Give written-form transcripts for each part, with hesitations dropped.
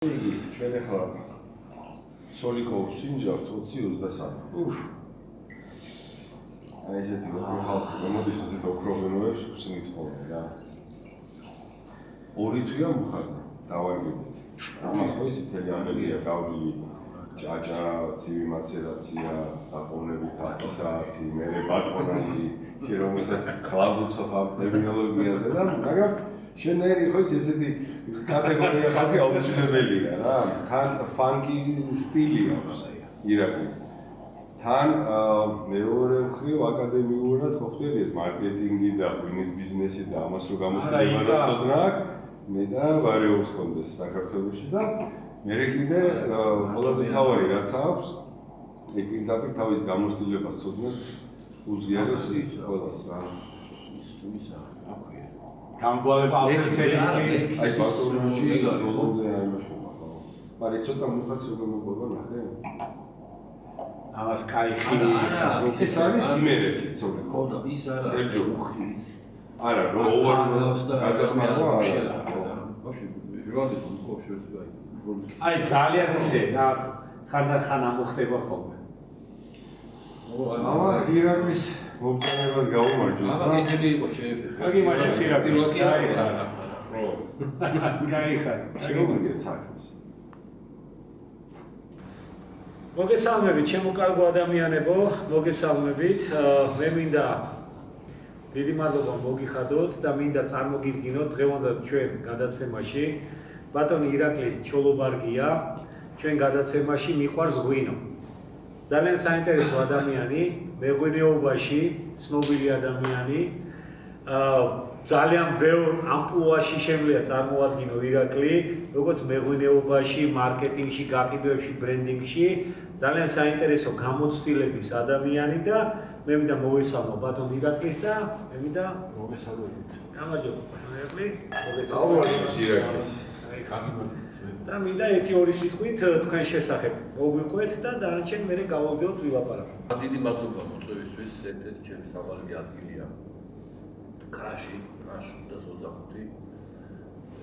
ჩვენ ახლა სოლიკოვს ინჯავთ 20-23. უფ. აი ესეთი ოქრო ხალხი, მოდის ესეთ ოქრო ვინოებს ვსნით ხოლმე რა. ორი თვია მოხდა, დავარგებით. ამას ხო ისე თელი ამერია გავლილი ჯაჯა, ცივი მაცერაცია, დაყოვნებით 10 საათი, მერე ბატონი, რომელსაც კლაბობს ახალ ტერმინოლოგიაზე და მაგრამ შენერი ხო ესეთი კატეგორია ხალხი აუცილებელია რა. თან ფანკი სტილი აქვს ირაკლის. თან მეორე მხრივ აკადემიურად მოხდები ეს მარკეტინგი და ღვინის ბიზნესი და ამას რო გამოსწრება და ცოდნა აქვს. მე და ვარიობს კონდეს საქართველოში და მე კიდე ყველაზე თავარი რაც აქვს პირდაპირ თავის გამოცდილებას ცოდნას უზიარებს ყველას რა. ისისა აქვია. გამგვალება ავტორიტეტისტი აი ბატონოში ის ბოლომდე აიმაშობა ხო. მაგრამ ცოტა მუხაც როგორ მოყვება ნახე. ამას კაი ხილი ეს არის იმერეთი ცოტა. ხო და ის არა უხის. არა რო ოვარდოს და გადამარვა არა. ბავშვი როდი ხოშებს გაი. აი ძალიან ისე რა ხან ამოხდება ხოლმე. ამა ირაკლის მომწონებას გაუმარჯოს და აკეთები იყო შეეფე. აგი მაგას ირაკი პირველად გაიხარ. რო გაიხარ. შეგოგეთ საქმეს. მოგესალმებით ჩემო კარგო ადამიანებო, მოგესალმებით. მე მინდა დიდი მადლობა მოგიხადოთ და მინდა წარმოგიდგინოთ დღევანდელ ჩვენ გადაცემაში ბატონი ირაკლი ჩოლობარგია ჩვენ გადაცემაში მიყვარს ღვინო. ძალიან საინტერესო ადამიანი, მეღვინეობაში ცნობილი ადამიანი. ძალიან ბევრ ამპლუაში შემიძლია წარმოადგინო ირაკლი, როგორც მეღვინეობაში, მარკეტინგში, გაყიდვებში, ბრენდინგში. ძალიან საინტერესო გამოცდილების ადამიანი და მე მინდა მოვესალმო ბატონ ირაკლის და მე მინდა მოგესალმებით. გამარჯობა ბატონ ირაკლი. აუვარდოს ირაკლის. და მინდა ერთი-ორი სიტყვით თქვენ შესახებ მოგვიყვეთ და დანარჩენ მე გავაგზავნოთ ვილაპარაკოთ. დიდი მადლობა მოწვევისთვის, ერთ-ერთი ჩემი საყვარელი ადგილია. კრაში და 25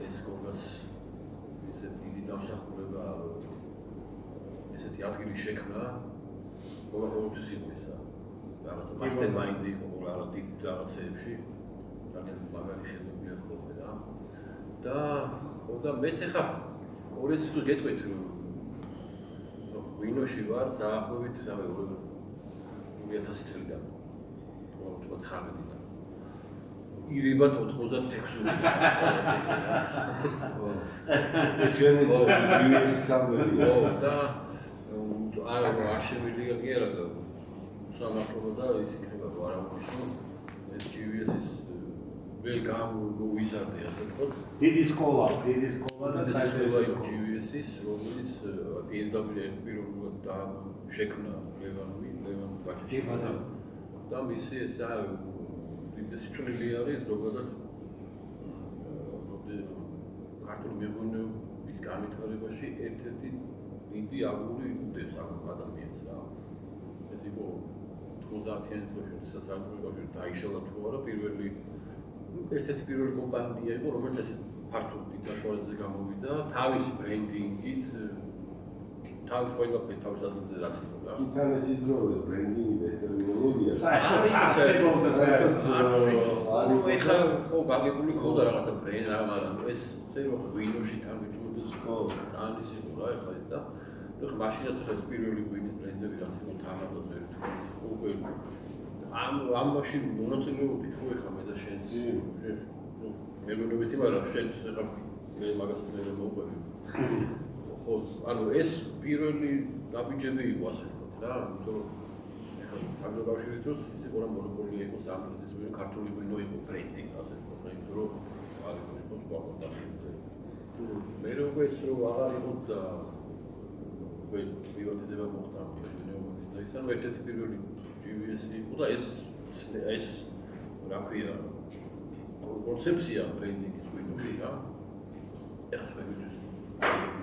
ეს გოგას ისეთ დიდი დამსახურება ესეთი ადგილი შექმნა ყოველთვის იყო ისა რაღაცა მასტერმაინდი იყო რა დიდ რაღაცეებში ძალიან მაგარი შენობია ხოლმე რა და მეც ახლა ორი წუთი გეტყვით ღვინოში ვარ საახლოვით 2000 წლიდან 19-დან ირიბათ 96-დან სადაც იქნება. ეს ჩვენი ჯიუესის სამბელია. ხო და არა არ შემიძლია კი არა და სამართლობა და ის იქნება რა აღნიშნო ეს ჯიუესის ვერ გამოვიზარდე ასე ვთქვათ. დიდი სკოლა და საერთოდ ჯიუესის რომელიც პირველად და შექმნა ლევან ბაჭიში და მისი ეს სიჩვენილი არის ზოგადად ქართული მეღვინეობის განვითარებაში ერთ-ერთი დიდი აგური უდევს ამ ადამიანს რა. ეს იყო 90-იან წლებში სასამართლოში დაიშალა თუ არა ერთ-ერთი პირველი კომპანია იყო რომელიც ეს ფართო დიდ დასავლეთზე გამოვიდა თავისი ბრენდინგით თავის ყველაფერი თავის ადგილზე რაც იყო რა. თან ეს ისდროეს ბრენდინგი და ტერმინოლოგია. ანუ ეხლა ხო გაგებული ქონდა რაღაცა ბრენდი რა მაგრამ ეს ზერო ღვინოში თან ვიწურდეს ხო თან ის იყო რა ეხლა ის და ეხლა მაშინაც ეს პირველი ღვინის ბრენდები რაც იყო თამადოზე ერთგვარი უკვე ამ მაშინ მონაწილეობით ხო ეხლა მე და შენს მეგობრებიც იმარა შენს ეხლა მე მაგას მე მოყვები ხო ანუ ეს პირველი დაბიჯები იყო ასე ვთქვათ რა იმიტომ რომ ეხლა სამგზავრის დროს ის იყო რა მონოპოლია იყო სამგზის ვინ ქართული ღვინო იყო ბრენდი ასე ვთქვათ რა იმიტომ რომ არის ხო სხვა კომპანიები მე როგორ ეს რო აღარ იყო და პრივატიზება მოხდა ღვინოების და ის ანუ ერთ-ერთი პირველი ჯიუესი იყო და ეს რა ქვია კონცეფცია ბრენდინგის ღვინოში რა ეხლა შევიძვით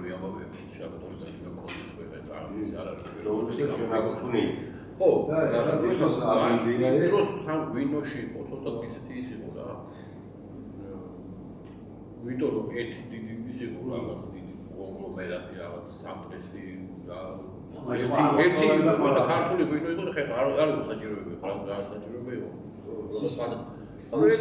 მე ამავე შაბათორი და კონდეს ყველა რაღაც არ არის როგორც ჩვენ აგვქონი ხო და ეს ამინდია ეს თან ღვინოში იყო ცოტა ისეთი ის იყო რა ვიტო რომ ერთი დიდი ის იყო რაღაცა დიდი კონგლომერატი რაღაც სამტრესტი ერთი ქართული გვინო იყო ხე არ საჭიროები ხო რა საჭიროები იყო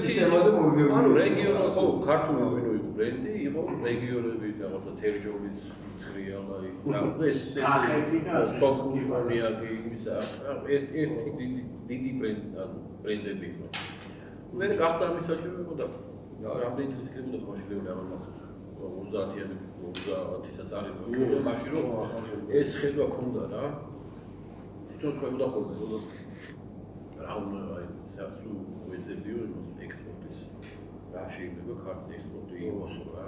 სისტემაზე მორგებული ანუ რეგიონალ ხო ქართული გვინო იყო ბრენდი იყო რეგიონები რაღაცა თერჯოლის ცხრიალა იყო ეს კახეთი და სოკულონიაკი იმისა ერთი დიდი ბრენდები იყო მე გახდა ამის საჭიროება და რამდენი წლის ქებოდა მაშინები ამას 30-იანის არ იყო მაშინ რომ ეს ხედვა ქონდა რა თვითონ ხედვა ხოლმე რა უნდა სასუ ვეძებდიო იმას ექსპორტის რა შეიძლება ქართული ექსპორტი იყოს რა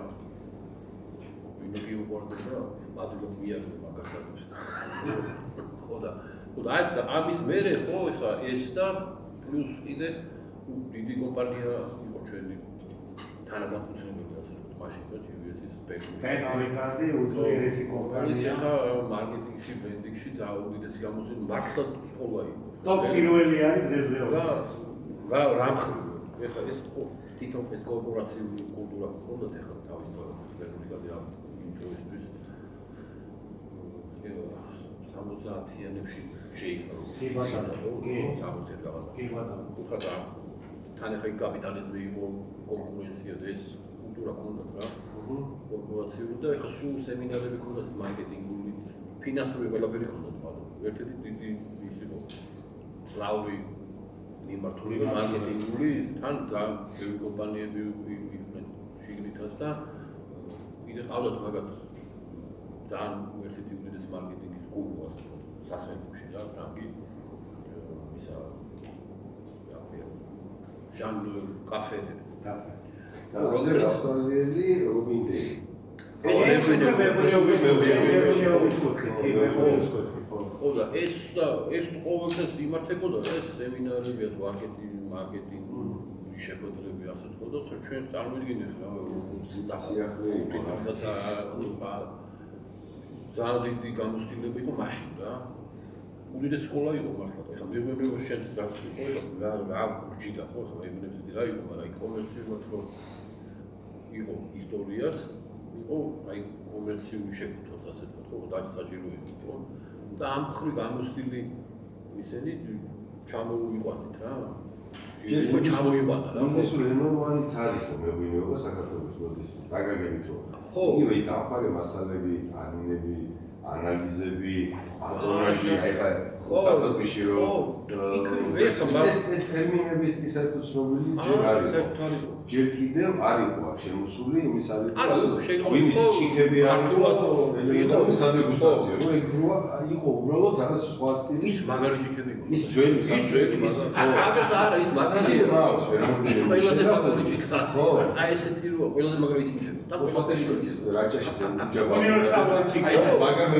ვინმე გიუყურდა მადლობ მიაგო მაგასაკებს ხოდა ამის მერე ხო ეხა ეს და პლუს კიდე დიდი კომპანია იყო ჩვენი თანამდებობები ასე ვთქვათ მაშინ და GVS-ის პენალიკარდი უძლიერესი კომპანია ეხა მარკეტინგში ბრენდინგში უდიდესი გამოცდილება მართლა სკოლა იყო ტოპ პირველი არის დღესდღეობით და რამხი ეხა ეს თვითონ ეს კორპორაციული კულტურა ჰქონდათ ეხა თავის პენალიკარდი ამ ინდუსტრიის 70-იანებში შეიქმნა კი ბატონო კი 60-იან გავარდა კი ბატონო უხატა თან ეხა კაპიტალიზმი იყო კონკურენცია და ეს კულტურა ჰქონდათ რა კორპორაციული და ეხა სულ სემინარები ჰქონდათ მარკეტინგული ფინანსური ყველაფერი ჰქონდათ მაგრამ ერთ-ერთი დიდი ის იყო სლავური მიმართული მარკეტინგული თან ბევრი კომპანიები იყვნენ შიგნითაც და კიდე ყავდათ მაგათ ძალიან ერთ-ერთი უდიდესი მარკეტინგის გურუ ასე ვთქვათ სასწავლებლებში რა ფრანგი ისა ჟან კაფეები და ასე ავსტრალიელი რობინდეი ხოდა ეს ყოველთვის იმართებოდა ეს სემინარები თუ მარკეტინგი შეხვედრები ასე თქო და ჩვენ წარმოვიდგინეთ რა ძალიან დიდი გამოცდილება იყო მაშინ რა უდიდესი სკოლა იყო მართლა ეხლა მეუბნება შენს რას იყო რა გურჯიდა ხო ეხლა მეუბნები რა იყო მაგრამ კომერციულად რო იყო ისტორიაც იყო აი კომერციული შეფუთვაც ასე ვთქვათ ხო დაჭიროები იყო და ამ ხრი გამოცდილი ისინი ჩამოიყვანეთ რა შეიძლება ჩამოიყვანა რა ეს რენოვანი ცალი ხო მეუბნება საქართველოს მოდის დაგაგებით რომ იგივე დამხარე მასალები ანინები ანალიზები ატონაჟი ეხლა დასაწყისში რომ ეს ტერმინების საერთოდ ცნობილი ჯერ არის ჯერ კიდევ არ იყო შემოსული იმის არის ვინის ჭიქები არ იყო სადეგუსტაციო რომ ეგ იყო უბრალოდ რაღაც სხვა სტილი ის მაგარი ჭიქები იყო ის ძველი ის არა ის მაგარი მაქვს ვერამოდი ის ყველაზე მაგარი ჭიქა აი ესეთი რო ყველაზე მაგარი ის ჭიქა და ფოტოში რაჭაში ზემოჯაბა უნივერსალური ჭიქა მაგარი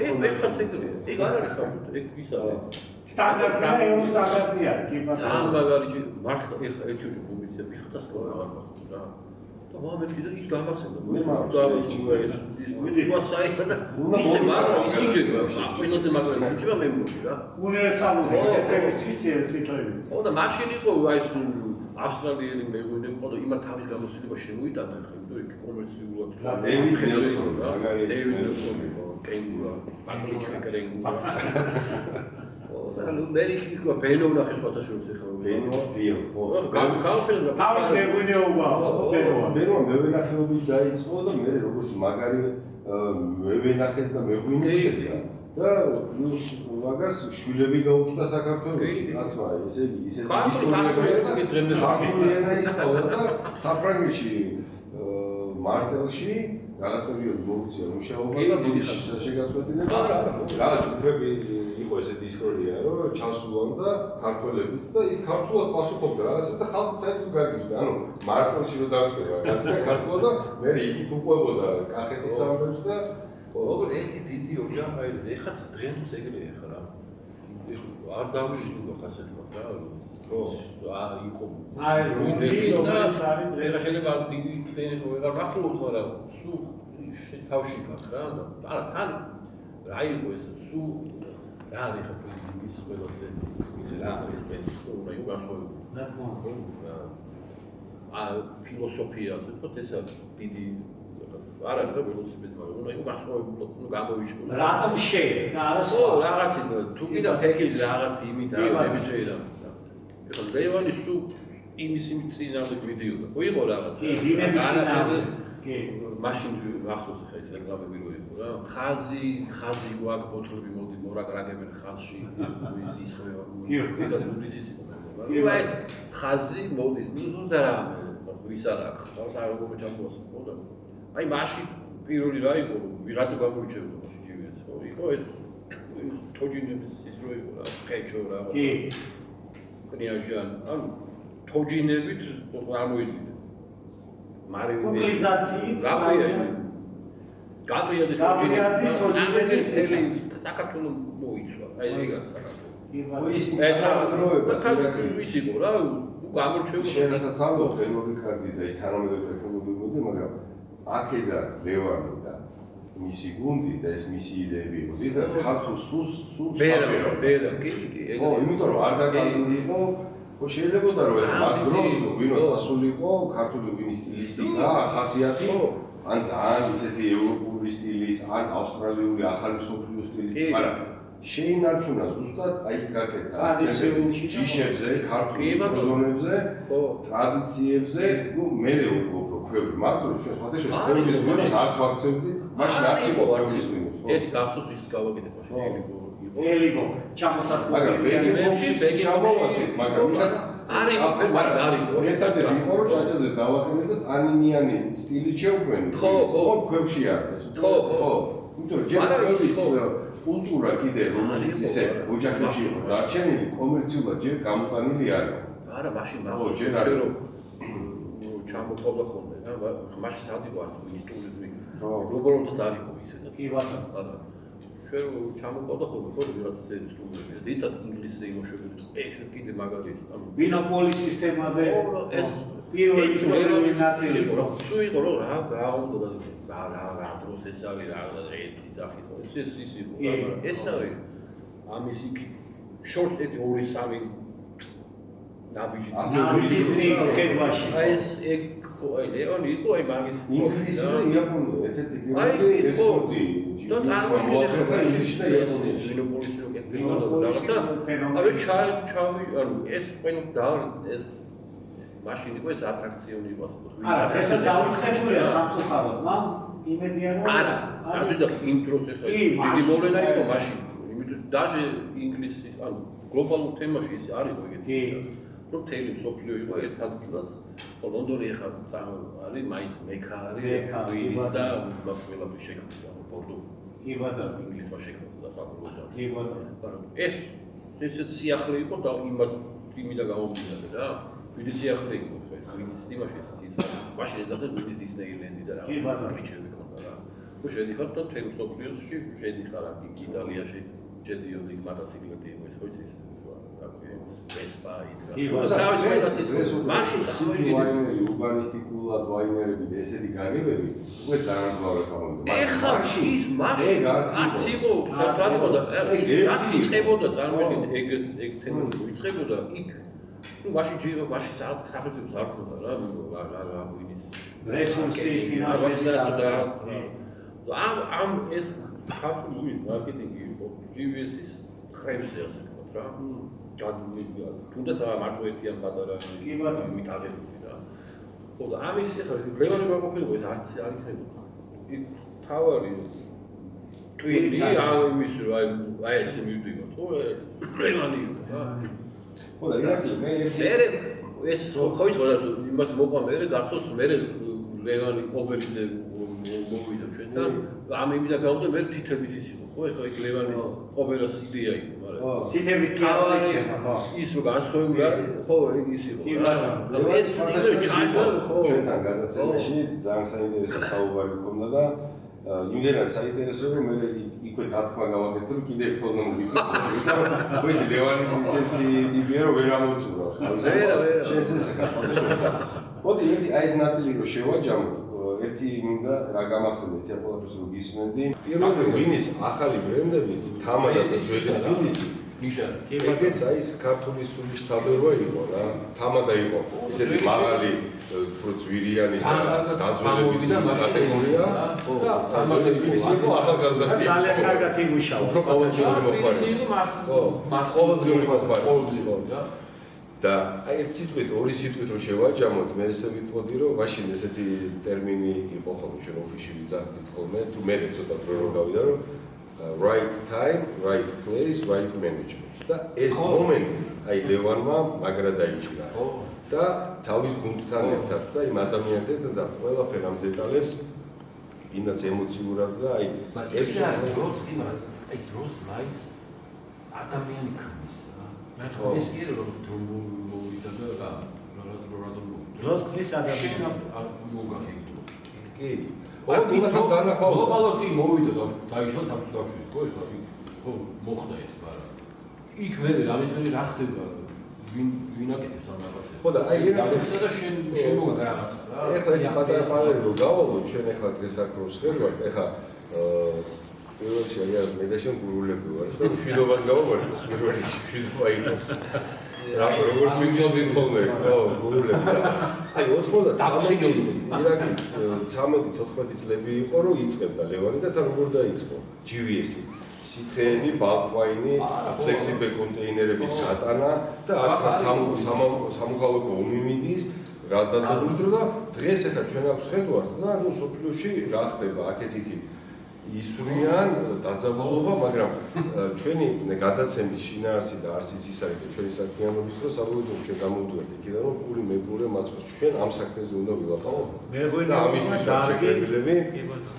ეხლა ცეკრია. ეგ არ არის საერთოდ, ეგ ის არის. სტანდარტია, ევროსტანდარტია, კი ბატონო. ძალიან მაგარი მართლა ეხლა ერთი პუბლიცია ფიხათა სკოლა აღარ მაქვს რა. და მომეთ კიდე ის გამახსენდა. მე ვასაითა და ისე მაგრამ ისიჯება, ყველაზე მაგრამ ისიჯება მე მგონი რა. უნივერსალური შეფერების ციკლები. ხო და მაშინ იყო აი ეს ავსტრალიელი მეღვინე ყოდა იმათ თავის გამოცდილება შემოიტანა ხა იმიტომ იქ კომერციულად დეივიდ ნელსონი დეივიდ ნელსონი კენგურა პატრიკ კენგურა ანუ მერიქის ყო ბენო ნახე ფოტოშოპს ხა ბენო ვიო გავფილმდა თავის მეღვინეობა ბენო მევენახეობით დაიწყო და მე როგორც მაგარი მევენახეს და მეღვინე შედა და მაგას შვილები გაუჩნდა საქართველოში რაცმა ესე იგი ისეთი ისტორია ისწავლა და საფრანგეთში მარტელში რაღაც პერიოდი მოუწია მუშაობა და დიდი შეგაწყვეტინება რაღაც ჯგუფები იყო ესეთი ისტორია რომ ჩასულან და ქართველებიც და ის ქართულად პასუხობდა რაღაცა და ხალხი საერთოდ გარგიჟდა ანუ მარტელში რო დავიწყება კაცი ქართულად და მე იქით უყვებოდა კახეთის სამბებს და ოღონდ ერთი დიდი ოჯახი ეხაც დღემდე ეგრეა ხა რა არ დავშინო ხასეთმა რა ხო იყო აი რომელიც არის დღეს შეიძლება დიდი დენი ხო ვეღარ მახულობ მაგრამ სულ თავში გაქ რა და თან რა იყო ეს სულ რა არის ხა ის ყველაზე ისე რა არის ეს უნდა იუგასო რა თქმა უნდა ფილოსოფია ასე ვთქვათ ეს არის დიდი არ არის და ველოსიპედი მაგრამ უნდა იყო გასხოვებულად ნუ გამოვიშკო რატომ შე და არა ხო სხვა რაღაცი თუ კიდე ფექილი რაღაც იმით არა ნებისმიერ ეხლა ლევანი სულ იმის წინამდე მიდიოდა ხო იყო რაღაც კი დინების წინამდე კი მაშინ ახსოვს ხა ეს რეგლამები რო იყო რა ხაზი გვაქვს ბოთლები მოდი მორაგრაგებენ ხაზში ის ხება კიდე ლუდისის იყო მაგრამ ხაზი მოდის ნუ და რა ვის არ აქვს თავს არ როგორ ჩამოვასო ხო და აი მაშინ პირველი რა იყო ვიღაცა გამოიჩევდა მაშინ ჯივეს ხო იყო ეს თოჯინების ის რო იყო რა ხეჭო რა კი კრიაჟან ანუ თოჯინებით ამოიდგინე კონკრეტიზაციით გაბრიადის თოჯინებით საქართველოს მოიცვა აი ეგ არის საქართველოს ის სააგროება ის იყო რა გამორჩეულ შენასაც ამბობ ელორი კარდი და ის თანამედროვე ტექნოლოგიები მაგრამ აქედან ლევანი და მისი გუნდი და ეს მისი idეები იყო ზოგადად ქართულ სულს ბერა კი ეგ ხო იმიტომ რომ არ დაგალინდი იყო ხო შეიძლება რომ მაგ დროს ვინოს ასულიყო ქართული ვინის სტილისტიკა ხასიათი ან ძალიან ისეთი ევროპული სტილის ან ავსტრალიური ახალი მსოფლიო სტილის მაგრამ შეინარჩუნა ზუსტად აი გაკეთა ჯიშებზე ქართული პროზონებზე ტრადიციებზე ნუ მე უფრო ქვევრი მაგ დროს ჩვენ სხვადასხვა ქვეყნების ვინოს არც ვაქცევდი მაშინ არც იყო არც ის ვინოს ერთი გახსოვს ის გავაკეთე მაშინ ელიგო ჩამოსახლებული ბეგი ჩამოვასეთ მაგრამ ვიღაც არის ერთადერთი იყო რომ ჭაჭაზე დავაყენე და ტანინიანი სტილი შევქმნი ხო ქვებში არის ხო იმიტომ რომ ჯერ ის კულტურა კიდე რომელიც ისე ოჯახებში იყო დარჩენილი კომერციულად ჯერ გამოტანილი არის არა მაშინ ხო ჯერ არის რომ ჩამოყავდა ხოლმე რა მაშინ სად იყო არც ის ტურიზმი გლობალურადაც არ იყო ისედაც კი ბატონო ჩვენ რომ ჩამოყავდა ხოლმე ხო ვიღაც სერის ტურიზმი ძირითადად ინგლისზე იმუშავებდი ესეც კიდე მაგალითი ანუ ვინოპოლის სისტემაზე ეს პირველი ისტორიული ნაწილი იყო რა სულ იყო რომ რა უნდა რა დროს ეს არის რა ერთი ძახის ეს იყო მაგრამ ეს არის ამის იქ შორტ ერთი 2-3 ნაბიჯი ხედვაში აი ეს ეგ აი ლეონი იყო აი მაგის ინგლისი და იაპონია ერთ-ერთი პირველი ექსპორტი და წარმოიდგინე ინგლისი და იაპონიაში ვინოპოლის რო რაღაცა ანუ ჩავი ანუ ეს ყველა და ეს მაშინ იყო ეს ატრაქციონი იყო ასე ვთქვი არა ესე დაუწყებულია სამწუხაროდ მამ იმედია რომ არა ასე და იმ დროს ეხლა დიდი მოვლენა იყო მაშინ იმიტომ დაჟე ინგლისის ანუ გლობალურ თემაში ის არის ეგეთი ისა რომ თელი მსოფლიო იყო ერთ ადგილას ხო ლონდონი ეხლა არის მაინც მექა არის ვინის და ყველაფერი შექმნა პორტუ კი ბატონო ინგლისმა შექმნა და საკუთრება კი ბატონო მაგრამ ეს ესეც სიახლე იყო და იმიდან გამომდინარე რა ვიდი სიახლე იყო ხო ვინის იმაში ის მაშინ ეძახდა ვინის დისნეილენდი და რა კრიჩები ქონდა რა ხო შედიხარ და თელ მსოფლიოში შედიხარ აქ იტალიაში შედიოდი მოტოციკლები იყო ეს ხო იცის ვესპა იტა მაშინ ვაინერი ურბანისტიკულად ვაინერები და ესეთი გაგებები უკვე ძალიან ზღვარად წამოვიდა ეხლა ის მაშინ არც იყო საერთოდ და ის რაც იწყებოდა წარმოიდგინე ეგ თემა იწყებოდა იქ ну მაშინ ჯირო მაშინ სახელმწიფოს არ ქონდა რა ვინის რესურსი ფინანსები და ამ ეს ქართული მარკეტინგი იყო GVS-ის ხრებზე ასე ვთქვათ რა თუნდაც მარტო ერთიან პატარა მიტარებული რა ხო და ამის ახლა ლევანი მოკופილიყო ეს არც არ იქნებოდა იქ თავარი ტვინი ამის აი ესე მივდივართ ხო ლევანი რა ხო და ირაკლი მე ეს ხო იცოდა იმას მოყვა მე გახსოვს მე ლევანი ობელიძე მოვიდა ჩვენთან ამ იმიდან გავუდა მე თითების ის იყო ხო ეხლა იქ ლევანის ოპერას იდეა იყო მაგრამ თითების თეატრი ხო ის რო განსხვავებული ხო ის იყო რა ეს ჩაჟდა ხო ჩვენთან გადაცემაში ძალიან საინტერესო საუბარი ჰქონდა და იმდენად საინტერესო რომ მე იქვე დათქმა გავაკეთე რომ კიდე ფონო მოვიწოდო იმიტომ რომ ეს ლევანის ისეთი ტიპია რომ ვერ ამოწურავს შენს ესე გახდა მოდი ერთი აი ეს ნაწილი რო შევაჯამოთ ერთი მინდა რა გამახსენეთ ყველაფერს რო გისმენდი პირველი ვინის ახალი ბრენდებიც თამადა და ძველი თბილისი ნიშა. ეგეც აი ეს ქართული სულის თავება იყო რა. თამადა იყო ესეთი მაღალი უფრო ძვირიანი და დაძველებული კატეგორია და თამადა თბილისი იყო ახალგაზრდა სტილი. ძალიან კარგად იმუშავა. უფრო ყოველდღიური მოხმარება. ყოველდღიური მოხმარება. და აი ერთ სიტყვით, ორი სიტყვით რო შევაჯამოთ, მე ესე ვიტყოდი, რომ მაშინ ესეთი ტერმინი იყო ხოლმე ჩვენ ოფისში ვიძახდით ხოლმე, თუ მე ცოტა დრო რო გავიდა, რომ right time, right place, right management. და ეს მომენტი აი ლევანმა მაგრა დაიჭირა. და თავის გუნდთან ერთად და იმ ადამიანებთან და ყველაფერ ამ დეტალებს ვინაც ემოციურად და აი ეს დროს კი მაგრამ აი დროს მაინც ადამიანი ქმნის რა. ეს კი რომ მოვიდა და რა დროს ქმნის ადამიანი. მოგახიდო. კი. იმასაც განახვალა. გლობალურად კი მოვიდა და დაიშვა სამწუხაროდ ხო ეხლა ხო მოხდა ეს მაგრამ იქ მე ამის მე რა ხდება ვინ აკეთებს ამ რაღაცებს. ხო და აი რაღაცა და შენ მოგა რაღაცა რა. ეხლა ეს პატარა პარალელი რო გავალო ჩვენ ეხლა დღეს აქ რო ვსხერვართ ეხლა პირველ რიგში აი მე და შენ გურულები ვარ და მშვიდობას გავავარდოს პირველ რიგში მშვიდობა იყოს. რა როგორც ვიტყოდით ხოლმე ხო გურულები და აი 93-14 წლები იყო რომ იწყებდა ლევანი და თან როგორ დაიწყო GVS-ი სითხეები, ბალკვაინი, ფლექსიბელ კონტეინერებით გატანა და აქ სამოქალაქო ომი მიდის რა დაძაბული დრო და დღეს ახლა ჩვენ აქვს ხედვართ და ნუ სოფლიოში რა ხდება აქეთ-იქით ისვრიან დაძაბულობა, მაგრამ ჩვენი გადაცემის შინაარსი და არსიც ის არის და ჩვენი საქმიანობის დროს საბოლოოდ ჩვენ გამოვდივართ იქიდან რომ პური მეგობრე მაწვეს ჩვენ ამ საქმეზე უნდა ვილაპარაკოთ. და ამისთვის შეგრებილები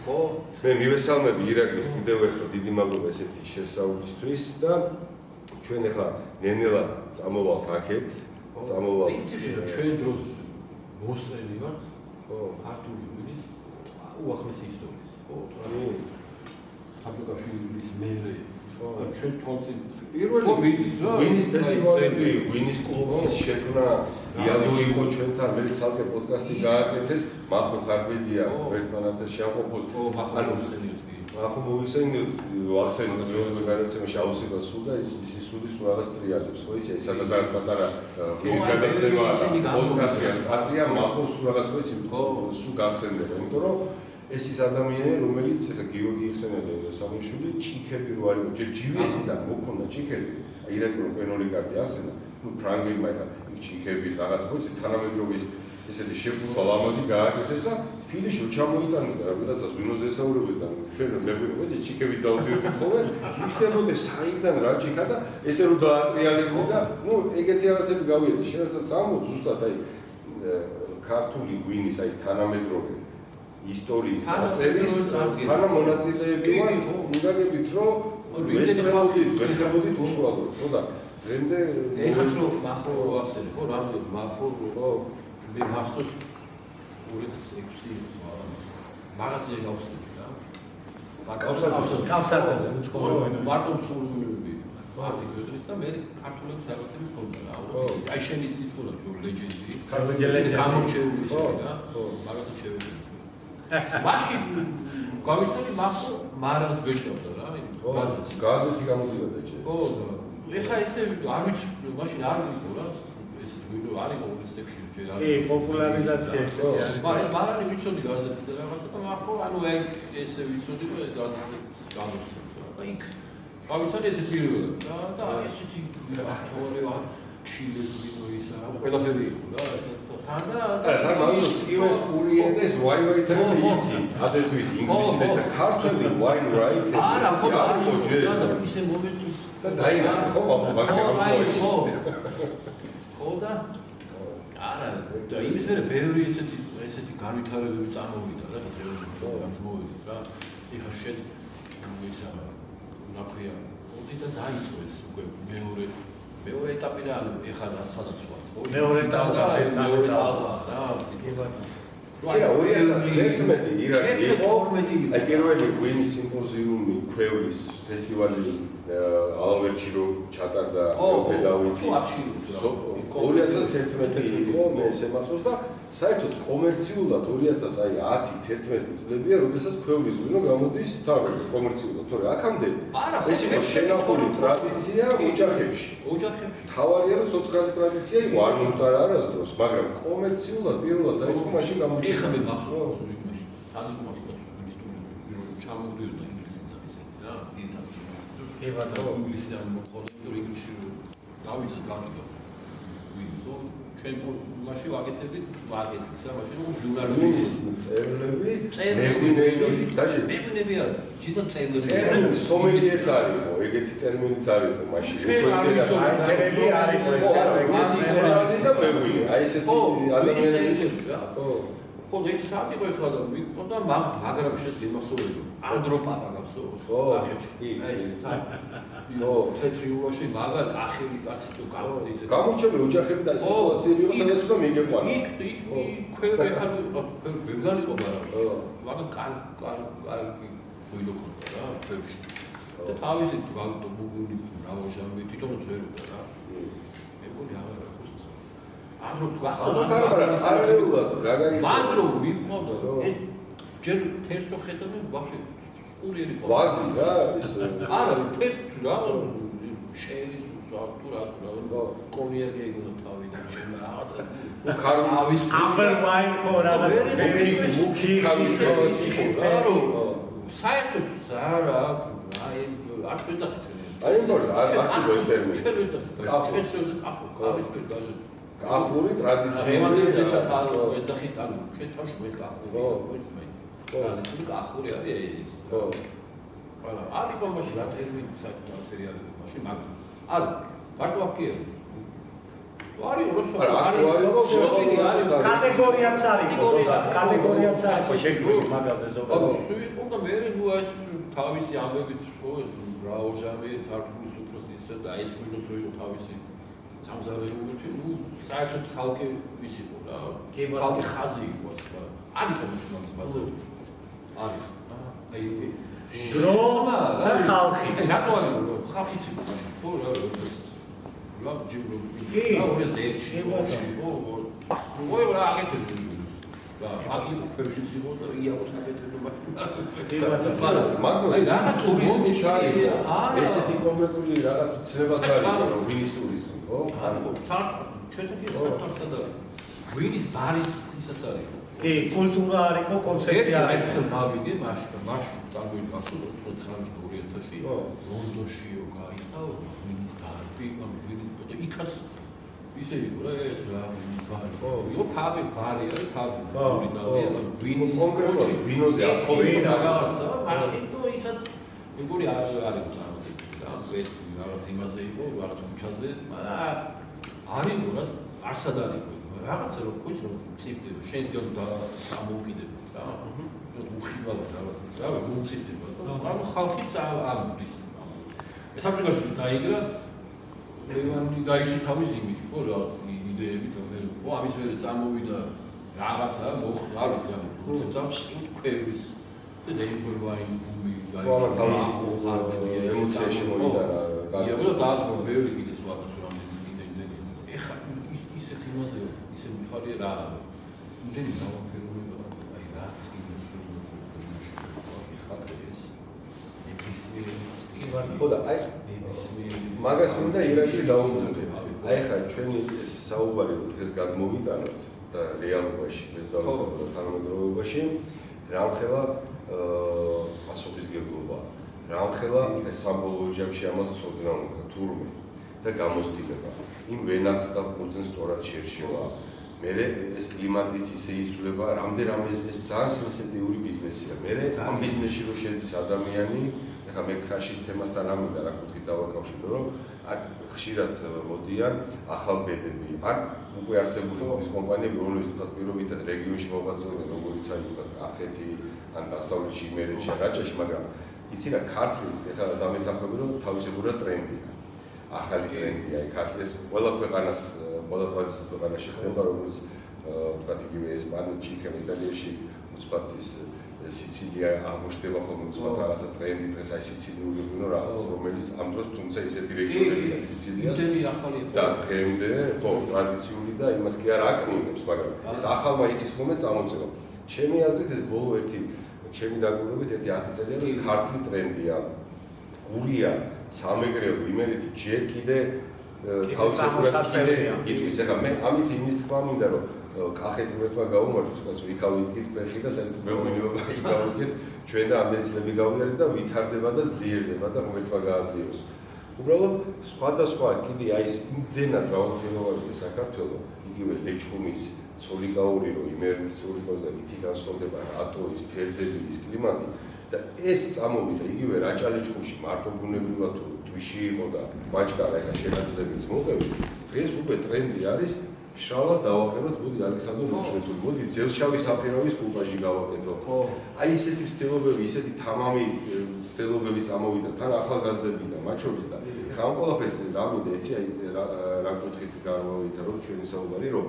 ხო მე მივესალმები ირაკლის კიდევ ერთხელ დიდი მადლობა ესეთი შესაულისთვის და ჩვენ ახლა ნენელა წამოვალთ აქეთ წამოვალთ ჩვენ დროს მოსწრები ვართ ხო ქართული ვილის უახლესი ისტორიის ხო საბჭოთა მერე ხო ჩვენ თვალწინ პირველი ვილის ფესტივალები ვილის კლუბის შექმნა იადო იყო ჩვენთან მე ცალკე პოდკასტი გააკეთეს მახო ხარბედია ერთმანეთს შეაყოფოს ანუ მოსწრებით ახლა მოვისეინოთ არსენ ზოგადად გადაცემაში აუცილებლად სულ და ის სულის რაღაც ტრიალებს ხო იცი სადაც არის პატარა ის გადაცემა პოდკასტია სტატია მახოს რაღაც ვიცი სულ გახსენდება იმიტომ რომ ეს ის ადამიანი რომელიც ახლა გიორგი იხსენებდა სამშვილი ჭიქები რო არის ჯერ GVS-დან მოქონდა ჭიქები ირაკლი პენოლი კარტი ახსენა ნუ ფრანგებმა ახლა ჭიქები რაღაც ხო იცი თანამედროვე ესეთი შეფუთვა ლამაზი გააკეთეს და ფილიში ჩამოიტანდა რაღაცას ვინოზე ესაუბრებდა ჩვენ მეგვიყვეთ ჭიქებით დავდიოდით ხოლმე იშდებოდა საიდან რა ჭიქა და ესე რომ დაატრიალებდა და ნუ ეგეთი რაღაცები გავიერთე შენასაც წამო ზუსტად აი ქართული ღვინის აი თანამედროვე ისტორიის დაწერის თანამონაწილეები ვარ მიგაგებით რომ ვესწრებოდით უშუალოდ ხო და დღემდე ეხლა რომ მახო ახსენე ხო რამდენი მახო ხო მე მახსოვს 2006 მაგაზინი გავხსნით რა კავსაძეზე მწკოვანი მარტო მწკოვანები მარტი გეტრის და მე ქართულების რაღაცები ხონდა რა აი შენი სიტყვა რომ ლეგენდი ლეგენდი გამორჩეული რა მაგასაც შევედი მაშინ გავიცანი მახსოვს მარანს ბეჭდავდა რა გაზეთი გამოდიოდა ჯერ ხო ეხა ესე არ ვიცი მაშინ არ ვიცი რა ესე ვიდეო არის უნივერსიტეტში ჯერ არის კი პოპულარიზაცია ესეთი არის მაგრამ ეს მარანი ვიცოდი გაზეთს და რაღაცა და მახო ანუ ეგ ესე ვიცოდი რომ გაზეთი გამოსცემს რა და იქ გავიცანი ესე პირველად და ესეთი ახორეა ჩილეს ვიდეოისა ყველაფერი იყო რა თან მაგის იმას პურიენდეს ვაი-ვაითები იცი ასე თუ ის ინგლისურად და ქართული ვაი-ვაითები არა ხო და ისე მომენტის და დაინა ხო ხო და არა და იმის მერე ბევრი ესეთი განვითარებები წამოვიდა რა დღეობრივ მოვიდით რა ეხა შენ ისა რა ქვია და დაიწყო ეს უკვე მეორე ეტაპი რა ეხლა სადაც ვარ მეორე ეტაპი მეორე ეტაპი რა შეიძლება 2011 ირაკი იყო აი პირველი ღვინი სიმპოზიუმი ქვევრის ფესტივალი ალავერჩი რო ჩატარდა მეფე დავითი 2011 იყო მე ესე მახსოვს და საერთოდ კომერციულად 2010-11 წლებია, როდესაც ქვევრის ღვინო გამოდის თავზე კომერციულად, თორე აქამდე ეს იყო შენახული ტრადიცია ოჯახებში. თავარია რომ ცოცხალი ტრადიცია იყო არ მომტარა არასდროს, მაგრამ კომერციულად პირველად დაიწყო მაშინ გამოჩენა. ეხლა მე მახსოვს იმაში, თანხმობაში ჩამოვდიოდა ინგლისიდან ისე და დიეტაში. კი ბატონო, ინგლისიდან მოყოლე ინგლისში დავიწყე გამიგო. ვინსო ჩვენ მაშინ ვაკეთებდით მარკეტინგს და მაშინ ჟურნალისტები წერლები მეღვინეებში დაჟე მეღვინები არა ჯიდა წერლები ტერმინი სომელიეც არ იყო ეგეთი ტერმინიც არ იყო მაშინ აინტერესები არ იყო მაზი და მეღვინე აი ესეთი ადამიანები ხო და ის საათი ხო ეხლა და მიყოდა მაგრამ შეიძლება იმასოვები ანდროპაპა გახსოვს კი ეს ო თეთრიულაში მაგალ ახალი კაცი თუ გავდი ისე გამორჩეული ოჯახები და სიტუაციები იყო სადაც უნდა მიგეყვანა იქ ქვევრი ხარ ვეგანი იყო მაგრამ კარგი ღვინო ქონდა რა ქვევში და თავისი გავდო ბუბული რაოჟამი თვითონაც ვერ უნდა რა მეგონი აღარ ანუ გახსოვთ არ რეულად რა გაიცემა მაგრამ მიყოდა ეს ჯერ ფერსო ხედავენ ვაფშე სკურიერი ყო ვაზი რა ის არა ფერტ რა შეერის სარტურა რა კონიაკი ეგონა თავიდან ჩემ რაღაცა ქარვის ამბერ ვაინ ხო რაღაც ვერი მუქი არო საერთოდ ზარა აი არ შეძახი აი მგონი არ ჩიბო ეს ტერმინი კაფის ვერ გაჟე კახური ტრადიცია რემანდელისაც არ ეძახით ანუ ჩვენ თავში ეს კახური ეს მაინც ანუ კახური არის ეს ხო არა არის მომაში რა ტერმინი საერთოდ სერიალები მაშინ მაგრამ არა მარტო აქია არის კატეგორიაც არის კატეგორიაც არის შეგვიძლია მაგაზე ზოგადად უნდა მე ნუ ეს თავისი ამბებით ხო რა ორჟამი თარგმნის უფროს ისე და ეს მინუს რო იყო თავისი სამზარეულოთი ნუ საერთოდ ცალკე ის იყო რა ცალკე ხაზი იყო რა არის კომენტი მაგის მასე არის აი დრო და ხალხი რატო არის ხალხიც იყო მაშინ ხო რა ლაბ ჯიბრო კი ორი ზეში ო რა აგეთებს და აგი ფერშიც იყო და იაოს აკეთებდა მაგრამ რაღაც ტურიზმის არის ესეთი კონკრეტული რაღაც ცნებაც არის რომ ვინის ტურიზმი ხო ანუ ჩვენთვისაც საერთოდ არის ვინის ბარის ისაც არის კი კულტურა არის ხო კონცეფცია არის ერთხელ გავიგე მაშინ წამოვიდე 2000-ში ლონდონშიო გაიცავ ვინის ბარი ვინის და იქაც ისე იყო რა ეს რა ვინის ბარი ხო იყო თავი ბარი არის თავი ვინის კონკრეტულად ვინოზე აწოვინა რაღაცა მაშინ თუ ისაც მეგონი არ არის წარმოდგენილი და ეს რაღაც იმაზე იყო რაღაც ქუჩაზე არის რა არსად არის რაღაცა რო ყვის რომ ციფრები შენგან და ამოვიდებ რა უხიბავ რა მოციფდება ანუ ხალხიც ამბის ეს აბსოლუტურად დაიგრა ლევანი გაიში თავის იმით ხო რა იდეებით ხო ამის მერე წამოვიდა რაღაცა არის რა კონცეფცია ქვევის და ზეიმბურვაინის ბუმი გაიში თავისი ემოციაში მოვიდა რა გაიგო და ბევრი კიდე სხვა რამის იდეები ეხა ისე იმაზე ისე მიხარია რა იმდენი დავაფერული აი რა ხო და აი მაგას მინდა ირაკლი დაუბრუნდე. აი ხა ჩვენი ეს საუბარი რომ დღეს გადმოვიტანოთ და რეალობაში ეს დავუბრუნდეთ თანამედროვეობაში რამხელა პასუხისგებლობა რამხელა ეს სამბოლოო ჯამში ამას ცოდნა უნდა თურმე და გამოცდილება იმ ვენახს და პროცესს სწორად შერშევა მე ეს კლიმატიც ისე იცვლება რამდენიმე ეს ძალიან სენსიტიური ბიზნესია მე ამ ბიზნესში რო შედის ადამიანი ეხლა მე ქრაშის თემასთან არ მინდა რა კუთხით დავაკავშირო რომ აქ ხშირად მოდიან ახალ ბებები ან უკვე არსებული ის კომპანიები რომლებიც თქვა პირობითად რეგიონში მოღვაწეობენ როგორიც არის თქვა კახეთი ან დასავლეთში იმერეთში რაჭაში მაგრამ იცი რა ქართლი ეხლა დამეთანხმები რომ თავისებურად ტრენდია ახალი ტრენდია იქ ქართლის ყველა ქვეყანას ყველა ტრადიციულ ქვეყანაში ხდება როგორც თქვა იგივე ესპანეთში, იტალიაში, უცბად ის სიცილია აღმოჩნდება ხოლმე სხვა რაღაცა ტრენდი დღეს აი სიცილიური ღვინო რაღაც რომელიც ამ დროს თუმცა ისეთი რეგიონები აქვს სიცილიას და დღემდე ხო ტრადიციული და იმას კი არ აკნინებს მაგრამ ეს ახალმა იცის ხოლმე წამოწევა ჩემი აზრით ეს ბოლო ჩემი დაკვირვებით 10 წელია ეს ქართული ტრენდია გურია სამეგრელო იმერეთი ჯერ კიდე თავისებურად იტყვის ეხლა მე ამით იმის თქვა მინდა რომ კახეთს ერთმა გაუმართლოს კაცო იქავით ფეხი და საერთოდ მეუბნება იგავით ჩვენ და ამერიკელები გავიარეთ და ვითარდება და ძლიერდება და ერთმა გააძლიეროს უბრალოდ სხვადასხვა კიდე აი ეს იმდენად რაოდენობაა საქართველოს იგივე ლეჩხუმის სოლიკაური რო იმერული სოლიკაურს და ითი განსხვავდება რატოის ფერდების კლიმატი და ეს წამოვიდა იგივე რაჭა-ლეჩხუმში მარტო ბუნებრივად თუ ტვიში იყო და მაჭკარა ეხა შეგაძლებიც მოყევი დღეს უკვე ტრენდი არის შალად დავაყენოთ მოდი ალექსანდრე მოშრეთული მოდი ძელშავი საფერავის კულტაჟი გავაკეთო აი ესეთი ცდილობები ისეთი თამამი ცდილობები წამოვიდა თან ახალგაზრდები და მათ შორის და ეხა ამ ყველაფერს რა მინდა იცი აი რა კუთხით გამოვიდა რომ ჩვენი საუბარი რომ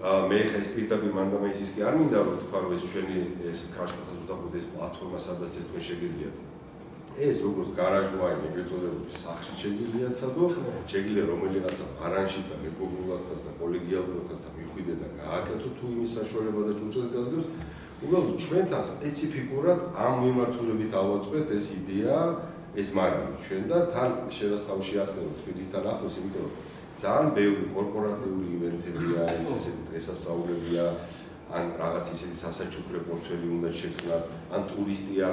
მე ხა ეს პირდაპირ მანდამაისის კი არ მინდა რომ თქვა რომ ეს ჩვენი ეს ქაშხოთა ზუსტად ეს პლატფორმა სადაც ეს თქვენ შეგიძლიათ ეს როგორც გარაჟვაი მეგრწოდებული სახში შეგიძლიათ სადო შეგიძლია რომელიღაცა ბარანშის და მეგობრულადაც და კოლეგიალურადაც მიხვიდე და გააკეთო თუ იმის საშუალება და ჭურჭელს გაზრდოს უბრალოდ ჩვენთან სპეციფიკურად ამ მიმართულებით ავაწყეთ ეს იდეა ეს მაგარი ჩვენ და თან შევასწავლში ახსნებთ თბილისთან ახლოს იმიტომ რომ ძალიან ბევრი კორპორატიული ივენთებია ესეთი დღესასწაულებია ან რაღაც ისეთი სასაჩუქრე პორტფელი უნდა შექმნათ, ან ტურისტია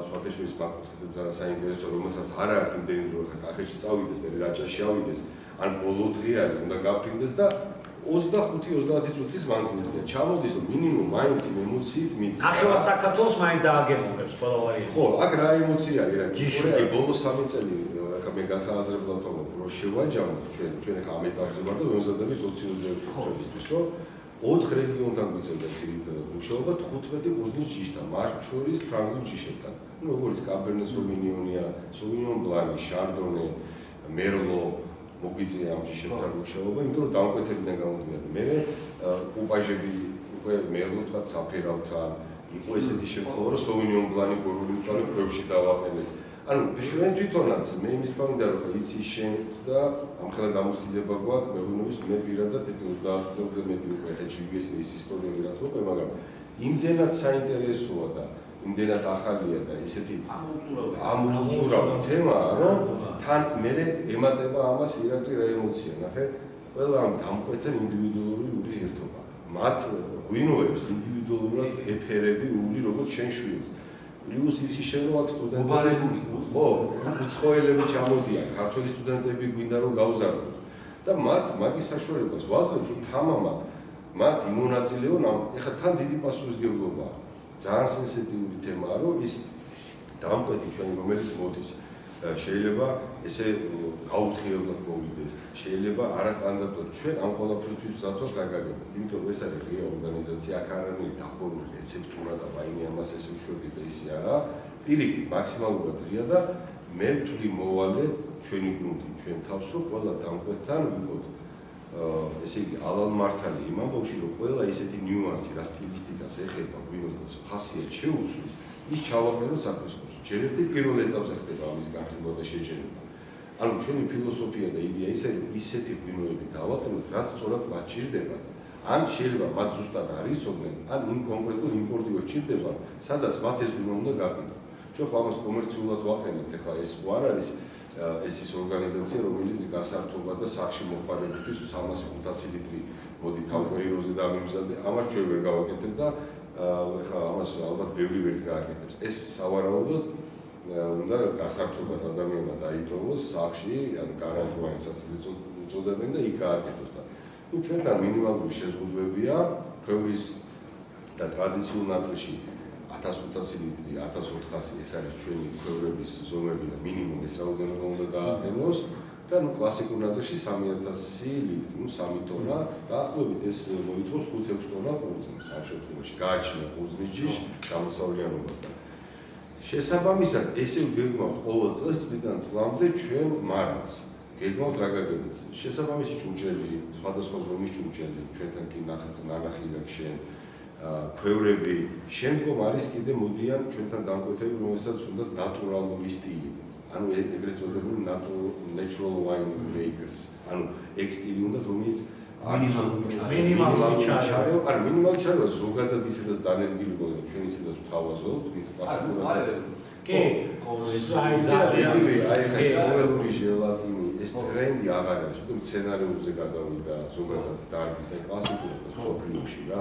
სხვათა შორის მაკუთხით ძალიან საინტერესო, რომელსაც არ აქვს იმდენი დრო ხა კახეთში წავიდეს, მე რაჭაში ავიდეს, ან ბოლო დღე არის, უნდა გაფრინდეს და 25-30 წუთის მანძილზე ჩამოდის, რომ მინიმუმ მაინც ემოციით ახლა საქართველოს მაინც დააგემოვნებს ყველა ვარიანტი. ხო, აქ რა ემოცია არის? აი ბოლო 3 წელი ხა მე გასააზრებლად ვთქვი, რომ შევაჯამოთ ჩვენ ხა ამ ეტაპზე ვარ და ვემზადებით 26 წუთისთვის, რომ 4 რეგიონთან გვიწევდა ძირითადად მუშაობა 15 ყურძნის ჯიშთან, მათ შორის ფრანგულ ჯიშებთან. ну როგორც კაბერნე სოვინიონია, სოვინიონ ბლანი, შარდონე, მერლო მოგვიწია ამ ჯიშებთან მუშაობა, იმიტომ რომ დამკვეთებიდან გამომდინარე. მე კუპაჟები უკვე მერლო თქვა საფერავთან, იყო ესეთი შემთხვევა, რომ სოვინიონ ბლანი გორული მწვანე ქვევში დავაყენეთ. ანუ ჩვენ თვითონაც მე იმის თქმა რომ იცი შენს და ამხელა გამოცდილება გვაქვს მეუბნების მე პირადად 30 წელზე მეტი უკვე ხა GBS ის ისტორიები რაც მოყვე მაგრამ იმდენად საინტერესოა და იმდენად ახალია და ისეთი ამულწურავი თემაა რომ თან მე ემატება ამას ირაკლი რა ემოცია ნახე ყველა ამ დამკვეთენ ინდივიდუალური ურთიერთობა მათ ღვინოებს ინდივიდუალურად ეფერები ული როგორც შენ შვილს პლუს ისი შენ რო აქ სტუდენტები ხო უცხოელები ჩამოდიან ქართული სტუდენტები გვინდა რომ გავზარდოთ და მათ მაგის საშუალებას ვაზრობთ რომ თამამად მათ იმონაწილეონ ეხლა თან დიდი პასუხისმგებლობაა ძალიან სენსიტიური თემაა რომ ის დამკვეთი ჩვენ რომელიც მოდის შეიძლება ესე გაუთხილებლად მოვიდეს შეიძლება არასტანდარტულად ჩვენ ამ ყველაფრისთვის ზათოს გაგაგებთ იმიტომ რომ ეს არის ღია ორგანიზაცია აქ არ არის დახურული რეცეპტურა და ვაიმე ამას ესე უშვები და ისი არა პირიქით მაქსიმალურად ღია და მე ვთვლი მოვალეთ ჩვენი გუნდი ჩვენ თავს რომ ყველა დამკვეთთან ვიყოთ ესე იგი ალალმართალი იმ ამბავში რომ ყველა ესეთი ნიუანსი რა სტილისტიკას ეხება ღვინოს და ხასიათს შეუცვლის ის ჩავაყენოთ საფრთხეში. ჯერებდი პირველ ეტაპზე ხდება ამის განხილვა და შეჯერება. ანუ ჩვენი ფილოსოფია და იდეა ის არის ისეთი ღვინოები დავაყენოთ, რაც სწორად მათ ჭირდება. ან შეიძლება მათ ზუსტად არ იცოდნენ, ან იმ კონკრეტულ იმპორტიორს ჭირდება, სადაც მათ ეს ღვინო უნდა გაყიდო. ჩვენ ხო ამას კომერციულად ვაყენებთ, ეხლა ეს არ არის ეს ის ორგანიზაცია, რომელიც გასართობა და სახში მოხმარებისთვის 300-500 ლიტრი მოდი თავკერიროზე დამიმზადე. ამას ჩვენ ვერ გავაკეთებ და ეხლა ამას ალბათ ბევრი ვერც გააკეთებს. ეს სავარაუდოდ უნდა გასართობად ადამიანმა დაიტოვოს სახში, ან გარაჟვაინს ასე უწოდებენ და იქ გააკეთოს და ну ჩვენთან მინიმალური შეზღუდვებია ქვევრის და ტრადიციულ ნაწილში 1500 ლიტრი, 1400 ეს არის ჩვენი ქვევრების ზომები და მინიმუმ ეს რაოდენობა უნდა გააყენოს და ну კლასიკურ ნაწილში 3000 ლიტრი, ну 3 ტონა დაახლოებით ეს მოითხოვს 5-6 ტონა ყურძნის ამ შემთხვევაში გააჩნია ყურძნის ჯიში გამოსავლიანობას და შესაბამისად ესე ვგეგმავთ ყოველ წელს წლიდან წლამდე ჩვენ მარანს გეგმავთ რა გაგებით შესაბამისი ჭურჭელი სხვადასხვა ზომის ჭურჭელი ჩვენთან კი ნანახი გაქშენ ქვევრები, შემდგომ არის კიდე მოდიან ჩვენთან დამკვეთები, რომელსაც უნდა ნატურალური სტილი. ანუ ეგრეთ წოდებული natural wine makers. ანუ ეგ სტილი უნდა რომელიც მინიმალური ჩარევა, არ მინიმალური ჩარევა ზოგადად ისედაც დანერგილი ყო და ჩვენ ისედაც ვთავაზობთ, ვინც კლასიკურად კი, აი ხა ყოველური ჟელატინი ეს ტრენდი აღარ არის, უკვე სცენარიულზე გადავიდა ზოგადად დარგის აი კლასიკურად სოფლიოში რა.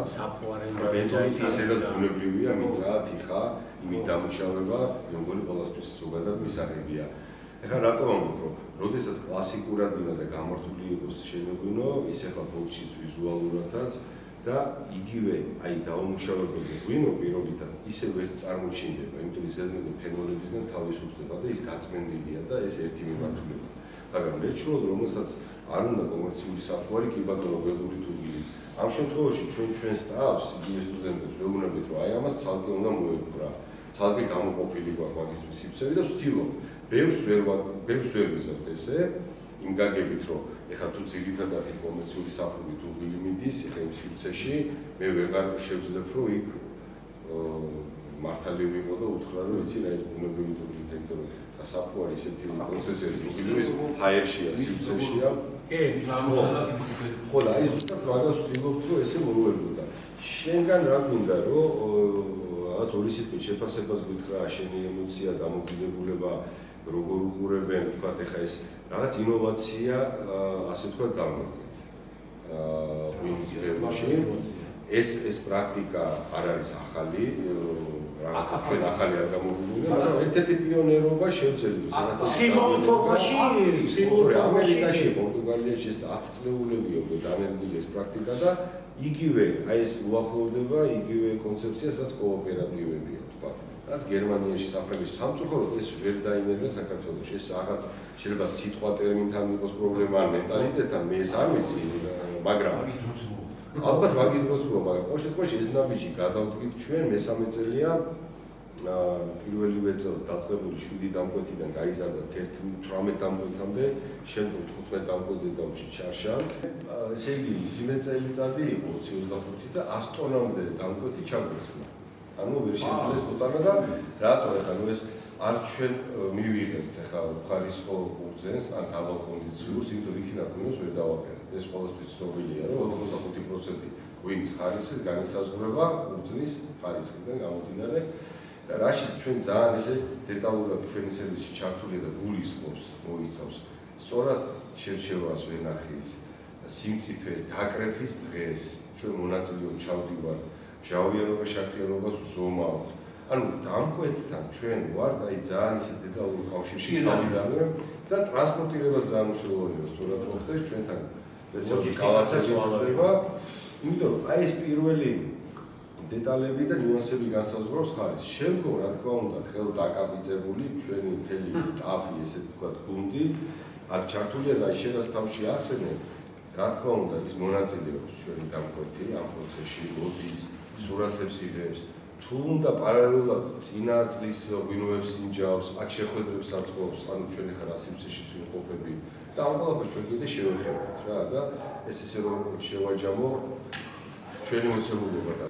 ბეტონი ისედაც ბუნებრივია, მიწა, თიხა, იმით დამუშავება, მეგონი ყველასთვის ზოგადად მისაღებია. ეხლა რატომ ამბობ, რომ როდესაც კლასიკურად გინდა და გამართული იყოს შემოგვინო, ის ეხლა ბოლშიც ვიზუალურადაც და იგივე აი დაუმუშავებელი ღვინო პირობითად ისე ვერც წარმოჩინდება, იმიტომ ის ზედმეტი ფენოლებისგან თავისუფლდება და ის გაწმენდილია და ეს ერთი მიმართულება. მაგრამ მეჩვეულ რომელსაც არ უნდა კომერციული საფუარი კი ბატონო ველური თურგილი. ამ შემთხვევაში ჩვენს სტაფს, იგივე სტუდენტებს ვეუბნებით, რომ აი ამას ცალკე უნდა მოეფრა. ცალკე გამოყოფილი გვაქვს მაგისტრის სივრცეები და ვცდილობთ ბევრს ვერ ვიზავთ ესე იმ გაგებით რომ ეხლა თუ ძირითადად კომერციული საფუძვი თუ ვილი მიდის ეხლა იმ სივრცეში მე ვეღარ შევძლებ რომ იქ მართალი ვიყო და უთხრა რომ იცი რა ეს ბუნებრივი თურგილი იმიტომ რომ ხა საფუარი ესეთი პროცესები თურგილის ჰაერშია სივრცეშია ხო და აი ზუსტად მაგას ვცდილობთ რომ ესე მოუერგო შენგან რა გვინდა რომ რაღაც ორი სიტყვით შეფასებას გითხრა შენი ემოცია დამოკიდებულება როგორ უყურებენ ვთქვათ ეხა ეს რაღაც ინოვაცია ასე ვთქვათ გამოვიდა ვინც ეროში ეს პრაქტიკა არ არის ახალი რაღაც ჩვენ ახალი არ გამოვიდა მაგრამ ერთ-ერთი პიონერობა შევძლებთ სიმონ ფორმაში ამერიკაში პორტუგალიაში ეს 10 წლეულებია უკვე დანერგილი ეს პრაქტიკა და იგივე აი ეს უახლოვდება იგივე კონცეფციას რაც კოოპერატივებია თქვა რაც გერმანიაში საფრანგეთში სამწუხაროდ ეს ვერ დაინერგა საქართველოში ეს რაღაც შეიძლება სიტყვა ტერმინთან იყოს პრობლემა ან მენტალიტეტთან მე ეს არ ვიცი მაგრამ ალბათ მაგის დროს რომ მაგრამ ყოველ შემთხვევაში ეს ნაბიჯი გადავდგით ჩვენ მესამე წელია პირველივე წელს დაწყებული 7 დამკვეთიდან გაიზარდა 18 დამკვეთამდე, შემდგომ 15 დამკვეთზე დავში ჩარშა. ესე იგი, სიმე წელიწადი იყო 25 და 100 ტონამდე დამკვეთი ჩაგვიხსნა. ანუ ვერ შეძლეს პოტანა და რატო ეხლა ნუ ეს არ ჩვენ მივიღებთ ეხლა ხარისხო კურძენს ან დაბალ კონდიციურს, იმიტომ იქიდან ღვინოს ვერ დავაყენებთ. ეს ყველასთვის ცნობილია, რომ 85% ღვინის ხარისხის განისაზღვრება კურძნის ხარისხიდან გამომდინარე. რაში ჩვენ ძალიან ესე დეტალურად ჩვენი სერვისი ჩართულია და გულისხმობს, მოიცავს სწორად შერჩევას ვენახის, სიმწიფეს, დაკრეფის დღეს, ჩვენ მონაწილეობთ ჩავდივართ, მჟავიანობა შაქრიანობას ვზომავთ. ანუ დამკვეთთან ჩვენ ვართ აი ძალიან ესე დეტალურ კავშირში თავიდანვე და ტრანსპორტირებას ძალიან უშუალოა სწორად მოხდეს ჩვენთან რეცეპტის კალათები ვახდება, იმიტომ რომ აი ეს პირველი დეტალები და ნიუანსები განსაზღვრავს ხარისხს. შემდგომ რა თქმა უნდა ხელდაკაბიძებული ჩვენი მთელი სტაფი, ესე ვთქვათ, გუნდი აქ ჩართულია და შენას თავში ახსენებ, რა თქმა უნდა ის მონაწილეობს ჩვენი დამკვეთი ამ პროცესში, მოდის, სურათებს იღებს, თუ უნდა პარალელურად წინა წლის ღვინოებს ინჯავს, აქ შეხვედრებს აწყობს, ანუ ჩვენ ახლა რა სივრცეში ვიმყოფები და ამ ყველაფერს ჩვენ კიდე შევეხებთ რა და ეს ესე რომ შევაჯამო ჩვენი მოცემულობა და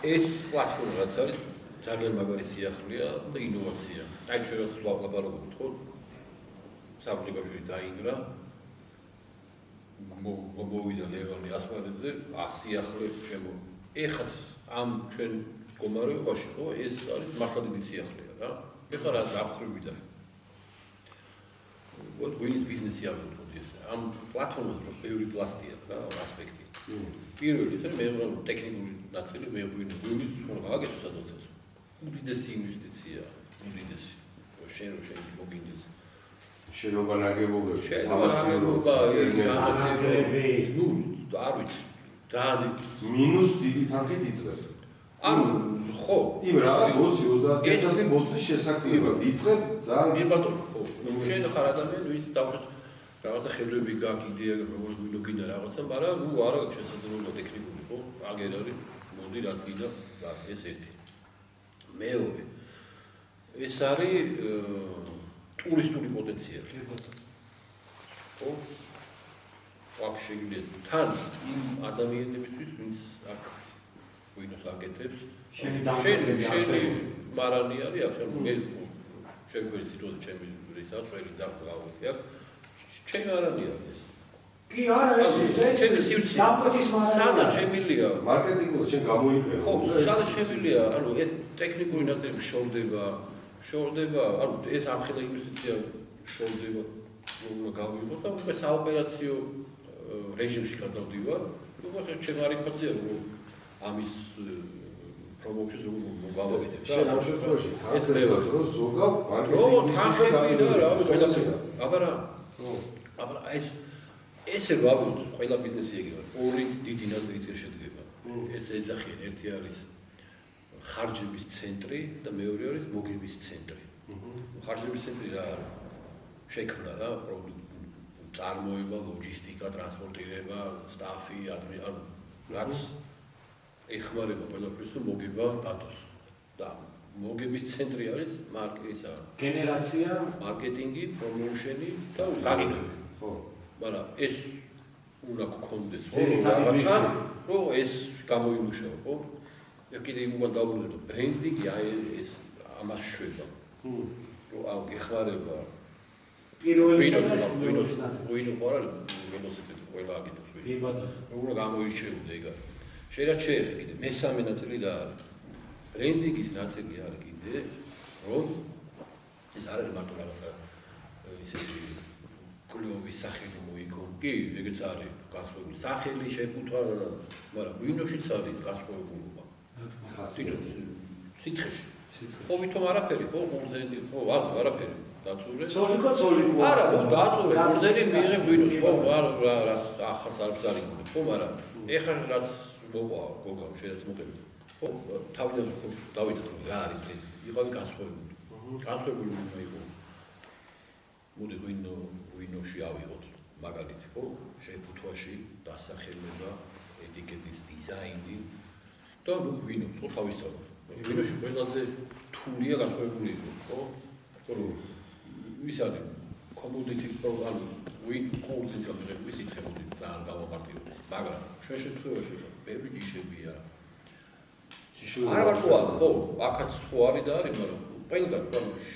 ეს პლატფორმა რაც არის ძალიან მაგარი სიახლეა და ინოვაცია. აი ჩვენ ვსვლაპარაკობთ ხო? საფრანგეთში დაინგრა მოვიდა ლევანი ასპარეზზე, სიახლე შემო. ეხაც ამ ჩვენ მდგომარეობაში ხო ეს არის მართლა დიდი სიახლეა რა. ეხლა რა დაფხრები და ღვინის ბიზნესი არ ვთქვი ეს. ამ პლატფორმაზე რო ბევრი პლასტია რა ასპექტი. პირველი ეს მე ტექნიკური ნაწილი მე ღვინის აგეთო სადაც ეს უდიდესი ინვესტიცია უდიდესი შენ მოგინდეს შენობა ნაგებობებში სამაცილოება ნუ არ ვიცი და მინუს დიდი თანხით იწყებ ანუ ხო იმ რაღაც 20-30 ბოთლის შესაქმნელად იწყებ ძალიან მე ბატონო ხო შენ ხარ ადამიანი ვის დავხეთ რაღაცა ხელები გაქვს იდეა როგორ ღვინო გინდა რაღაცა მაგრამ ნუ არა შესაძლებლობა ტექნიკური ხო აგერ არის მოდი რაც გინდა ეს ერთი მეორე ეს არის ტურისტული პოტენციალი ხო აქ შეგვიძლია თან იმ ადამიანებისთვის ვინც აქ ღვინოს აკეთებს. შენი დამკვირვებელი შენი მარანი არის აქ, მე შეგვიძლია სიტუაცია ჩემი რისა, შველი ძაღლი გავიქი აქ. ჩემი მარანი არის ეს. კი არა ეს დამკვეთის მარანი. სადაც შემილია მარკეტინგულად შენ გამოიყენე. ხო, სადაც შემილია, ანუ ეს ტექნიკური ნაწილი შორდება, ანუ ეს ამხელა ინვესტიცია შორდება, რომ გავიღოთ და უკვე საოპერაციო რეჟიმში გადავდივარ. უკვე ჩემი არიფაცია რომ ამის პრომოუშენს რომ გავაკეთებ. შენ ამ შემთხვევაში ეს მეორე რო ზოგავ თანხები და რა ყველაფერი. აბა ესე ვაბუდ ყველა ბიზნესი ეგეა. ორი დიდი ნაწილით შედგება. ეს ეძახიან, ერთი არის ხარჯების ცენტრი და მეორე არის მოგების ცენტრი. ხარჯების ცენტრი რა შექმნა რა წარმოება, ლოჯისტიკა, ტრანსპორტირება, სტაფი, ანუ რაც ეხმარება ყველაფერს რომ მოგება დადოს. და მოგების ცენტრი არის გენერაცია, მარკეტინგი, პრომოუშენი და გაგინები. ხო. მაგრამ ეს უნდა გქონდეს რაღაცა, რომ ეს გამოიმუშაო, ხო? და კიდე უნდა დავუბრუნდეთ ბრენდინგი, აი ეს ამას შვება. რომ აუ გეხმარება პირველი ვინო ყარა რემოსები ყველა აგიტებს ვინო. კი ბატონო. უნდა გამოირჩეოდე ეგ არის. შეიძლება შეეხე კიდე მესამე ნაწილი რა არის? ბრენდინგის ნაწილი არის კიდე, რომ ეს არ არის მარტო რაღაცა ისეთი კლუბის სახელი მოიგონ. კი, ეგეც არის გასწორებული. სახელი შეფუთვა, მაგრამ ვინოშიც არის გასწორებულობა. სითხეში. ხო, ვითომ არაფერი, ხო, გულზენი, ხო, არაფერი. დაწურე. ცოლიკო. არა, ნუ დაწურე. გულზენი მიიღებ ვინოს, ხო, რას ახალს არ ბზარიგონე, ხო, მაგრამ ეხლა რაც მოყვა გოგა, შეიძლება მოყევი. ხო, თავიდან ხო დავიწყე რა არის ბრენდი. იყავი გასწორებული. გასწორებული უნდა იყო. მოდი ვინოში ავიღოთ მაგალითი, ხო? შეფუთვაში დასახელება, ეტიკეტის დიზაინი და ნუ ვინო, ხო თავისთავად. ვინოში ყველაზე რთულია გასწორებული იყო, ხო? რომ ვის არის კომოდიტი ანუ ვინ ყოველთვის გამიღებული სიტყვები ძალიან გავამარტივებ. მაგრამ ჩვენ შემთხვევაში ბევრი ჯიშებია. არ ვარქვა, ხო, აქაც ხო არის და არის, მაგრამ ყველგან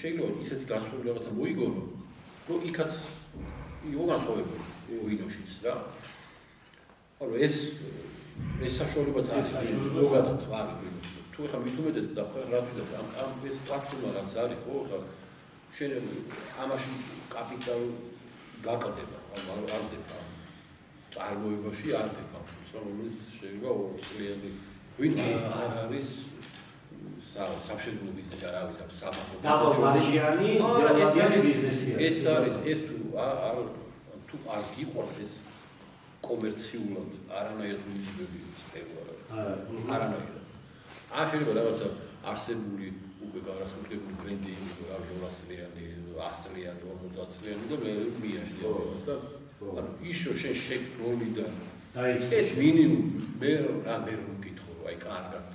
შეიძლება ისეთი გასწორებული რაღაცა მოიგონო, რომ იქაც იყო გასწორებული ვინოშიც რა. ანუ ეს საშუალებაც არის ზოგადად არის ვინოში. თუ ეხლა მithumetes და რა თქმა უნდა ამ ეს პლატფორმა რაც არის, ხო, ხა შენ ამაში კაპიტალ გაკლდება, არ დება. წარმოებაში არ დება, რომელიც შეიძლება 2 წლიანი ვინ არ არის სამშენებლო ბიზნესი არ არის საბანკო დაბალმარჟიანი ძელმაგიანი ბიზნესია. ეს არის ეს თუ არ გიყვარს ეს კომერციულად არანაირად მიზიდები სპეულარ არანაირად. შეიძლება რაღაცა არსებული უკვე გარასრულებული ბრენდი იყოს რა 200-წლიანი, 100-წლიანი, 50-წლიანი და მე მიაშლია მას და ანუ ისო შენ შექმნოლიდან ეს მინიმუმ მე რომ მკითხო აი კარგად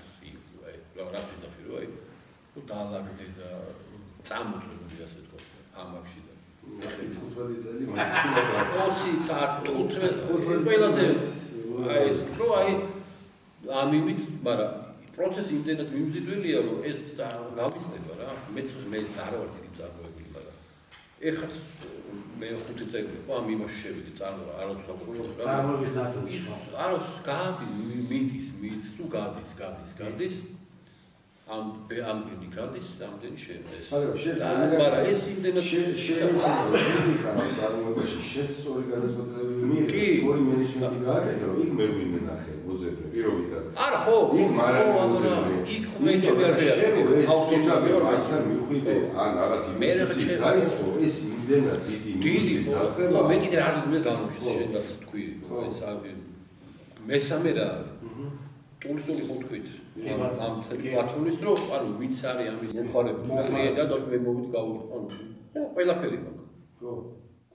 აი რა ვიზახი რომ აი თუ დაალაგდე და წამოწვევდი ასე თქო ამაში და 15 წელი მაჩვენება 20 ყველაზე აი ეს რო აი ამივით მაგრამ პროცესი იმდენად მიმზიდველია რომ ეს გავისდება რა მე არ ვარ დიდი წარმოებული მაგრამ ეხლა მე 5 წელი ხო ამ იმაში შევიდე არ ვსაუბრობ რა წარმოების ნაწილში არ გადის მიდის თუ გადის ამ ბინი გადის ამდენი შედეს მაგრამ ეს იმდენად შენ წარმოებაში შენ სწორი განაცხადებები მიიღე სწორი მენეჯმენტი გააკეთე რომ იქ მე ვინმე ნახე მოძებნე პირობითად არა ხო იქ მე ჩემი არ აუცილებლად მივხვიდე ან რაღაც იმის გაიწო ეს იმდენად დიდი ხო მე კიდე არ ვიგე გამოჩეს შენ რაც თქვი ეს მესამე რა ტურისტული ხო თქვით ამ პლატფორმის რო ანუ ვინც არის ამის მომხმარებელი და მე მოვიდი გავუყო ანუ ყველაფერი მაქვს ხო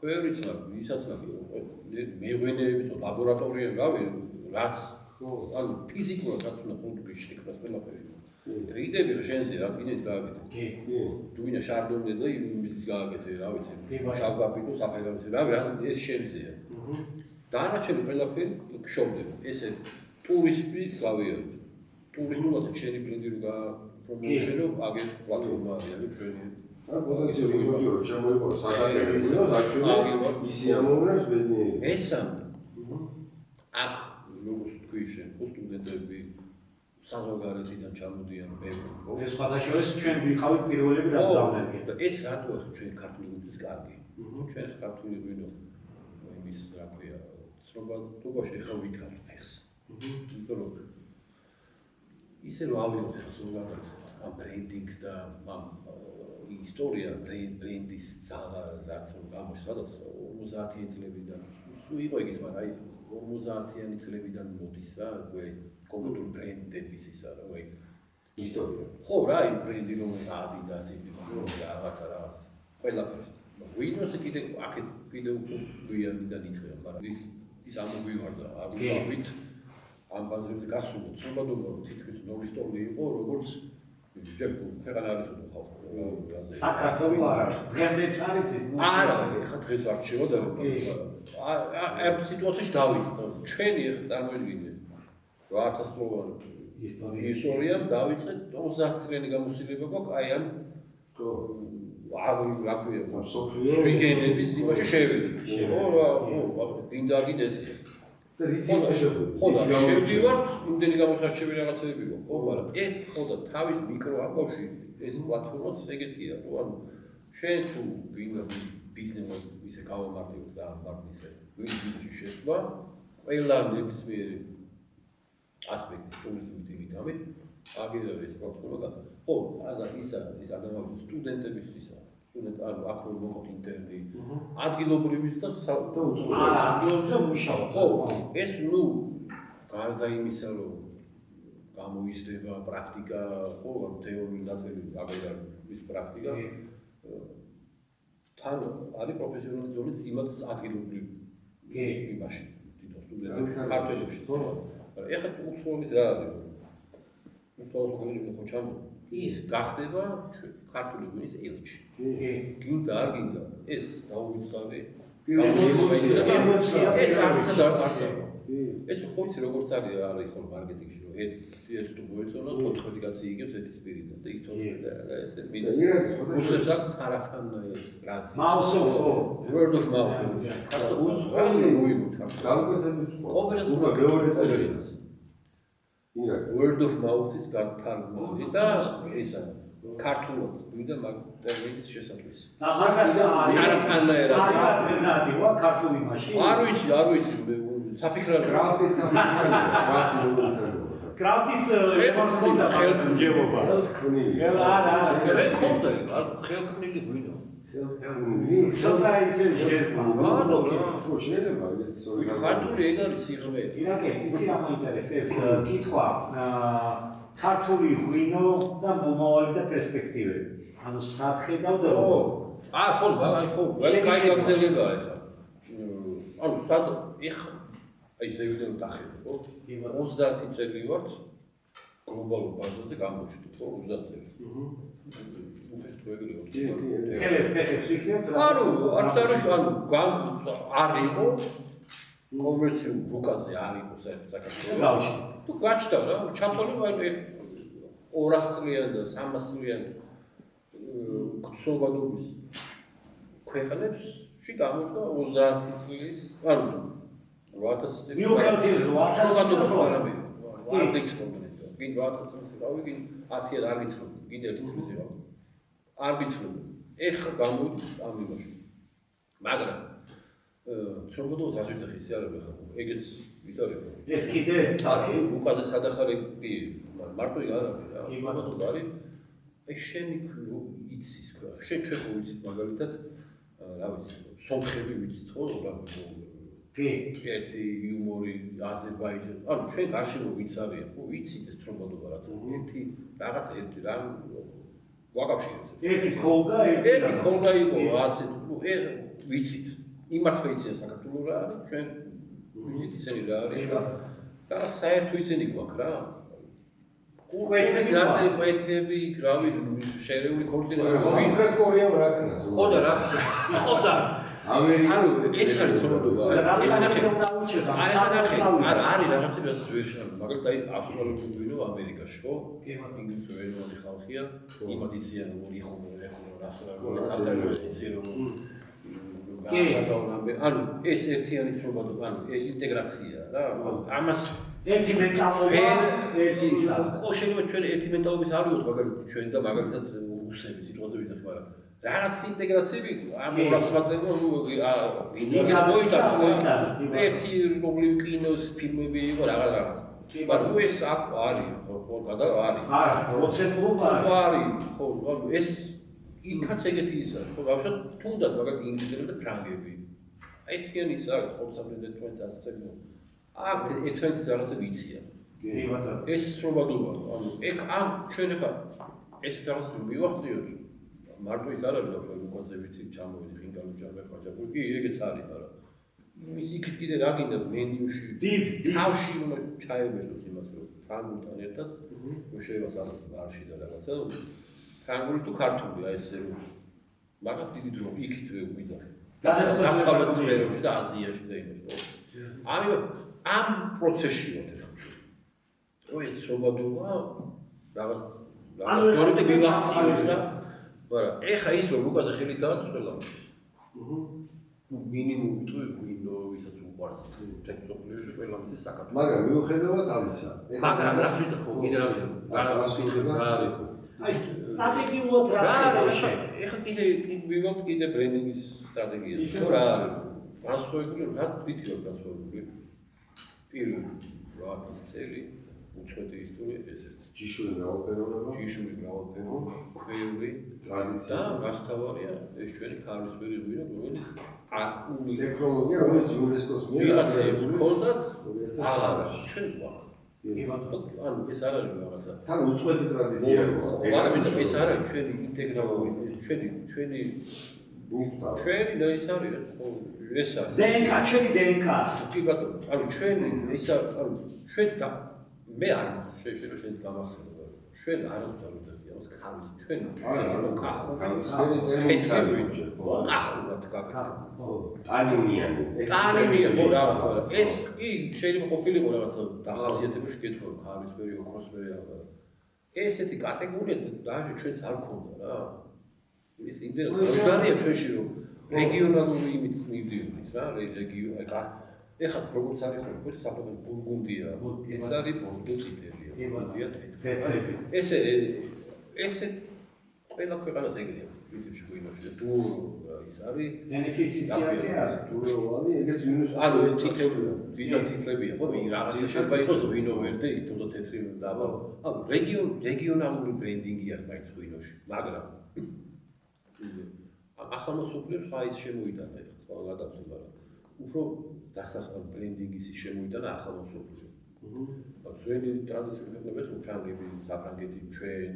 ყველიც მაქვს ვისაც მაქვს მეღვინეები თუ ლაბორატორიები რავი რაც ანუ ფიზიკურად რაც უნდა პროდუქტი შექმნას ყველაფერი რიდები შენზე რაც კიდეც გააკეთე კი თუ ვინა შარდონე და იმის გააკეთე რა ვიცი შავკაპიტო საფეგანზე რავი ეს შენზეა დანარჩენი ყველაფერი შოვდება ესე ტურისტი გავიარეთ ტურისტულად შენი ბრენდი რო გაპრომოუშენო, აგერ პლატფორმა არის ჩვენი. ყველა ისე ვიგოდიო რომ შემოიყო საგარეებიო დაჩვენო ისი ამოვნებს ბედნიერი. მესამე აქ როგორც თქვი შენ სტუდენტები საზოგადოებიდან ჩამოდიან ბევრი. ეს სხვადასხვა ჩვენ ვიყავით პირველები დავდავნერგეთ. და ეს რატოა ჩვენ ქართული გუნდის კარგი? ჩვენ ქართული გვინო იმის რა ქვია, ცნობადობაში ხა ვითქართ ფეხს. იმიტომ რომ ისე რომ ავიღოთ ხა ზოგადად ამ ბრენდინგს და ამ ისტორია ბრენდის ძალა რაც გამოჩნდა სადაც 50-იანი წლებიდან სულ იყო ის, მაგრამ აი 50-იანი წლებიდან მოდის რა, კონკრეტულ ბრენდების ისა რა, ისტორია. ხო რა, იმ ბრენდი რომ Adidas-ი, რაღაცა ყველაფერს. Windows-ი კიდე აქეთ კიდე უფრო გვიანიდან იწყება, მაგრამ ის ამოგვივარდა, აღვივით ამ ბაზრებზე გასულიყო ცნობადობა რომ თითქმის ნოვისტოლი იყო, როგორც ჯერ ქვეყანა არის ხალხო. საქართველოს არა, დღემდეც არის ის. არა, ეხლა დღეს არ შევა და ამ სიტუაციაში დავიწყო. ჩვენი ეხლა წარმოიდგინეთ 8000 წლოვანი ისტორიამ დავიწყეთ 50 წლიანი გამოსილება გვაქვს აი ამ რა ქვია სვიგენების იმაში შევედი. ხო, დინდა კიდესია. და რითი შეგვიძლია? ხო და შევდივართ, იმდენი გამოსარჩევი რაღაცები გვაქვს. ხო, მაგრამ ხო და თავის მიკრო ამბავში ეს პლატფორმაც ეგეთია, რომ ანუ შენ თუ ვინმე ბიზნესს ისე გავამართლებ ძალიან მაგნისე ვინჯი შესვლა ყველა ნებისმიერი ასპექტი ტურიზმით იმიტავით აგერა ეს პლატფორმა და ხო არა ის ადამიანები სტუდენტების ისა სტუდენტ ანუ აქ რომ მოხოთ ინტერნეტი ადგილობრივის და ადგილობრივი მუშაობ ხო ეს ნუ გარდა იმისა რომ გამოიზრდება პრაქტიკა ხო თეორიული ნაწილი აგერა ის პრაქტიკა თან არის პროფესიონალის ზონის იმად ადგილობრივ იმაში თვითონ სტუდენტები ქართველებში ხო ეხლა უცხოების რა არის უცხოელი ხო ჩამ ის გახდება ქართული გვინის ელჩი გინდა არ გინდა ეს დაუვიწყარი ეს არც ეს ხო იცი როგორც არის ხო მარკეტინგში რომ ერთ თუ მოეწონა 14 კაცი იგებს ერთის პირიდან და ის 14 და ესე მინდა უცებ სარაფან ეს რაც მაუსო word of mouth word of mouth is გათარგმნილი და ისა ქართულად ვიდა მაგ ტერმინის შესაძლოა. და მაგას სარაფანერად. ალტერნატივა ვარ ქართული მაშინ. არ ვიცი, საფიქრად კრაფტიც კრაფტიც მას ხონდა ხელმძღვანელობა. არა. ხონდა, ხელმძღვანელი გვინდა. ცოტა ისე შეესმა. ხო შეიძლება ეს ქართული ეგ არის სიღრმე. ირაკე, იცი რა მაინტერესებს? კითხვა ქართული ღვინო და მომავალი და პერსპექტივები. ანუ სახედავ და ხო, ხო, კაი გაგზელებაა ეხლა. ანუ სად ეხლა აი ზევიდან დახედო, ხო? 30 წელი ვართ გლობალურ ბაზაზე გამოჩნდა, ხო, 30 წელი. ხელებს ვიქნებთ რა. არც არ იყო კომერციულ რუკაზე არ იყო საქართველოს. თუ გაჩნდა რა, ჩათვალე 200 წლიანი და 300 წლიანი ხსოვადობის ქვეყნებში გამოჩნდა 30 წლის, ანუ 8000 წელი. მიუხედავად 8000 წლები. არ ვიცნობდი. გინ 8000 წელი რავი, გინ 10 არ ვიცნობდი. კიდე 1 წლის რავი. არ ვიცნობდი. ეხლა გამოვიდი ამ იმაში. მაგრამ ცნობადობას არ ვიცი ისე არ არის ხო. ეგეც ის არის. ეს კიდე წაკი უკაზე სადახარი კი მარტო არ არის რა. ცნობადობა არის. ეს შენი იცის რა. შენ ჩვენ ხო ვიცით მაგალითად რა ვიცი, სომხები ვიცით ხო რა. კი, ერთი იუმორი აზერბაიჯანი. ანუ ჩვენ გარშემო ვიც არის, ხო ვიცით ეს ცნობადობა რაც ერთი რაღაცა ერთი რა ვაკავშირებს. ერთი ქოლგა, ერთი ქოლგა იყო ასე, ვიცით. იმათ ვიცია საქართველოს რა არის, ჩვენ ვიცით ისინი რა არის და საერთო ისინი გვაქვს რა. კვეთები, გრავი, შერეული ქორწინება. კონკრეტულად რა ქნა? ხო და რა. ხო და ამერიკას ეს არის ცნობადობა. რა სახალხო დაუჩვენა? არის რაღაცები რაც ვერ შევ. მაგალითად აი ავსტრალიური ვინო ცხოვრობ ამერიკაში, ხო? ინგლისური ეროვნული ხალხია, იმათ იციან როგორ იხუმრა, ანუ ეს ერთიანი ცნობა, ანუ ინტეგრაცია რა, ამას ერთი მენტალობა, ერთი ისა. ხო, შეიძლება ჩვენ ერთი მენტალობის არ ვიყოთ, მაგალითად ჩვენ და მაგალითად რუსები სიტყვაზე ვიზახ, მაგრამ რაღაც ინტეგრაციები ამ 200 წელს ვინდა მოიტანა. ერთი რომლივ კინოს ფილმები იყო რაღაც. მაგრამ ეს აქ არის, ხო, გადა არის. არა, პროცენტულობა არის. ხო, ეს იქაც ეგეთი ისა, ხო, ბავშვად თუნდაც მაგალითად ინგლისელი და ფრანგები. აი ერთიანი ისა, ხო, სამხედრო თქვენს ასწევი. აქ ერთმანეთის რაღაცები იციან. კი ბატონო. ეს სრობადობა, ანუ ეგ ამ ჩვენ ახლა ეს რაღაცა მივახციოთ. მარტო ის არ არის, რომ უკვე ვიცი ჩამოვიდი ხინგალო ჯამე ხაჭაპური, კი ეგეც არის, მაგრამ ის იქით კიდე რა გინდა მენიუში თავში უნდა ჩაებეროს იმას, რომ ფრანგულთან ერთად შეიძლება სადაც არში და რაღაცა ფრანგული თუ ქართული აი ესე რომ მაგას დიდი დრო იქით ვიძახე. დასავლეთ სფეროში და აზიაში და იმაში. ამ პროცესში ვართ ახლა. ეს სრობადობა რაღაც დორები ვივახციოთ და მაგრამ ეხა ის რომ უკაზე ხელი დააწველა მინიმუმი თუ ვინდო ვისაც უყვარს ტექნოლოგიებში ყველა მის საქართველოს მაგრამ მიუხედავად ამისა მაგრამ რას ვიტყვი ხო კიდე რას ვიტყვი რა არის აი სტრატეგიულად რას ეხა კიდე ვიღოთ კიდე ბრენდინგის სტრატეგია თუ რა არის განსხვავებული რა თვითი რომ განსხვავებული პირველი 8 წელი უცხოეთი ისტორია ეს ჯიშური მრავალფეროვნება ქვეული ტრადიცია და მასთავარია ეს ჩვენი ქარვისფერი ღვინო რომელიც ტექნოლოგია რომელიც იუნესკოს მიერ ვიღაცებს ჰქონდათ აღარა ჩვენ გვაქვს ანუ ეს არ არის რაღაცა თან უცხოეთი ტრადიცია მაგრამ ეს არ არის ჩვენი ინტეგრალური ჩვენი და ის არის ეს არის დნკ ჩვენი დნკ კი ბატონო ანუ ჩვენი ეს არის ანუ ჩვენ და მე არ შეიძლება შენ გამახსენო ჩვენ არ ვთვალოთ ამას ქავის ჩვენ კახურად ტანინიანი ხო რაღაცა ეს კი შეიძლება ყოფილიყო რაღაცა დახასიათებაში კითხვა ქავისფერი ოქროსფერი რაღაცა ესეთი კატეგორია даже ჩვენც არ გქონდა რა ის იმდენად მშვიდია ჩვენში რომ რეგიონალური იმით მივდიოდით რა რეგიო ეხლა როგორც არის ხო საფრანგეთის ბურგუნდია ეს არის ბურგუნდია თეთრები ესე ყველა ქვეყანას ეგრეა ვიცი ღვინოში და თუ ის არის ბენეფიციანცია დურავანი ეგეც იუნესკოს ანუ ეს წითელია ვიდან წითლებია ხო რაღაცა შეიძლება იყოს ღვინო ვერდი თუნდა თეთრი და ანუ რეგიონალური ბრენდინგი არის მაინც ღვინოში მაგრამ ახლა მოსულიებს ხა ის შემოიტანა ეხლა გადაწყვეტა უფრო დასახელ ბრენდინგის შემოიტანა ახალ მოსულიებს ჩვენი ტრადიციული ქვეყნები ფრანგები, საფრანგეთი, ჩვენ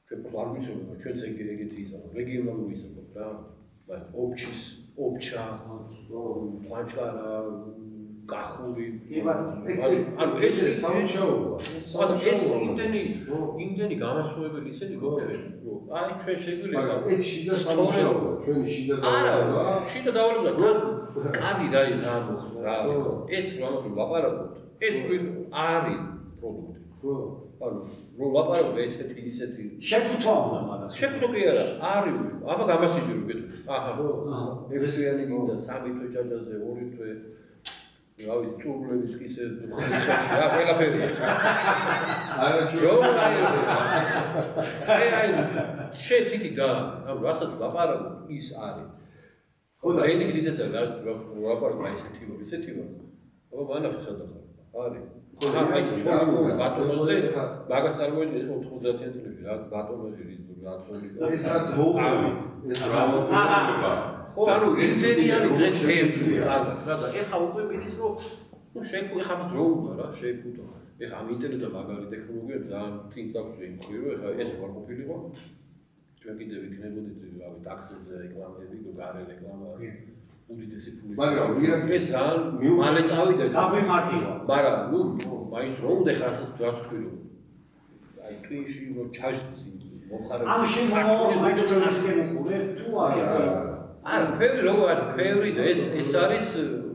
არ ვიცოდი, ჩვენც ეგეთი ისა, რეგიონალური ისა რა, ობჩა, ყვანჭარა, კახური, ანუ ეს სამუშაოა. ეს იმდენი გამასხმებელი ისეთი გვაქვს, რომ აი ჩვენ შეგვიძლია ეს შიდა სამუშაოა, ჩვენი შიდა დავალება. არა, შიდა დავალება კარგი რა მოხდა, ეს რომ ვაპარაკოთ ეს არის პროდუქტი. ხო. ანუ რომ ლაპარაკობ ესეთი ისეთი შეფუთვა უნდა მაგას. შეფუთო კი არა, არის. აბა გამასიჯი რომ გეტყვი. აჰა. ერთიანი გინდა სამი თვე ჯაჯაზე, ორი თვე. რავი, წურლების კისე ხოხი, რა ყველაფერია. არა აი, შეთითი და ანუ რასაც ლაპარაკობ ის არის. ხო და ენიქს ისეც არის, ლაპარაკობ ესეთი რომ ისეთი რომ. აბა მანახი სადახარ. არის. აი, ცხოვრობ ბატონოზე, მაგას არ მოიძინე 90-იან წლებში რა ბატონოზე რა ცხოვრი. ეს რაც მოუყვება, ეს რა მოუყვება. ხო, ანუ ისინი არის დღეს თემში, რა და ეხა უკვე მიდის რომ ნუ შეგვი ხა დრო უნდა რა, შეფუთო. ეხა ამ ინტერნეტა მაგარი ტექნოლოგია ძალიან თინს აქვს იმხრივ, ეხა ეს ვარ ყოფილიყო. ჩვენ კიდე ვიქნებოდით რავი ტაქსებზე რეკლამები, გარე რეკლამა. უდიდესი ფული. მაგრამ ეს ძალიან მალე წავიდა. გამიმარტივა. მაგრამ ნუ მაინც რო უნდა ხასაც რაც თქვი რომ აი ტვინში რომ ჩაჟცი მოხარება. ამ შემოვალს მაინც ჩვენასკენ უყურე თუ აკეთე. არა, ფევრი როგორ არის? ფევრი და ეს არის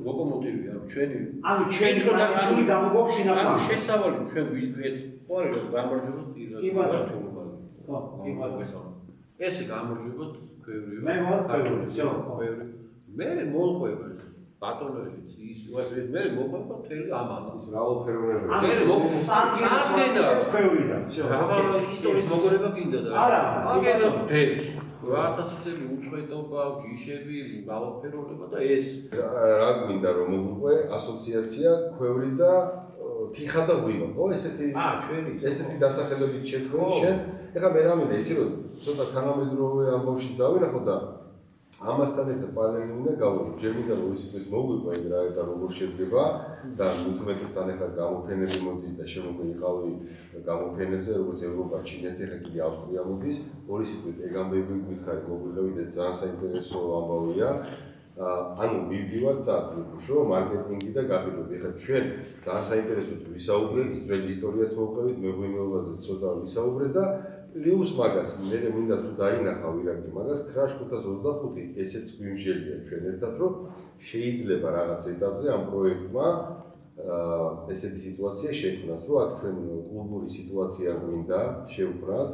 ლოკომოტივია, ჩვენი ანუ ჩვენი ტრადიციული გამოგვაქცინა ანუ პლანი. შესავალი ჩვენ ვიდეთ, ყარი რომ გამარჯვებოთ კი ბატონო. პირველად. ხო, კი ბატონო. ესე გამარჯვებოთ ქვევრი. მე ვარ ქვევრი, всё. ქვევრი. მე მოყვება ეს ბატონოშიც ის მე მოყვება მთელი ამალა. ის მრავალფეროვნები. წარდგენა ქვევრიდან. რა ისტორიის მოგონება გინდა და არა, აგერა დებს. 1000 წელი უწყვეტობა, გიშები, მრავალფეროვნება და ეს რა გვინდა რომ მოგვიყვე ასოციაცია ქვევრი და თიხა და ღვინო, ხო ესეთი ჩვენი ესეთი დასახელებით შექმნილი შენ. ეხლა მე რა მინდა იცი რომ ცოტა თანამედროვე ამბავშიც დავინახო და ამასთან ერთად პარალელურად მინდა გავიგო. ჯერ მინდა რომ ის თქვით მოგვიყვე ეგ რა და როგორ შედგება და მithumetusთან ეხლა გამოფენები მოდის და შემოგვი იყავი გამოფენებზე როგორც ევროპა, ჩინეთი, ეხლა კიდე ავსტრია მოდის. ორი სიტყვით ეგ ამბები გითხარი მოგვიყევით ეს ძალიან საინტერესო ამბავია. ანუ მივდივარ წარდგენში, მარკეტინგი და გაფრინდები. ეხლა ჩვენ ძალიან საინტერესოდ ვისაუბრეთ, ძველი ისტორიაც მოვყევით, მეღვინეობაზე ცოტა ვისაუბრეთ და პლუს მაგას მე მინდა თუ დაინახა ვირაკი მაგას crash 525 ესეც გვიმსჯელია ჩვენ ერთად რომ შეიძლება რაღაც ეტაპზე ამ პროექტმა ესეთი სიტუაცია შექმნას რომ აქ ჩვენ კლუბური სიტუაცია გვინდა შევქმნათ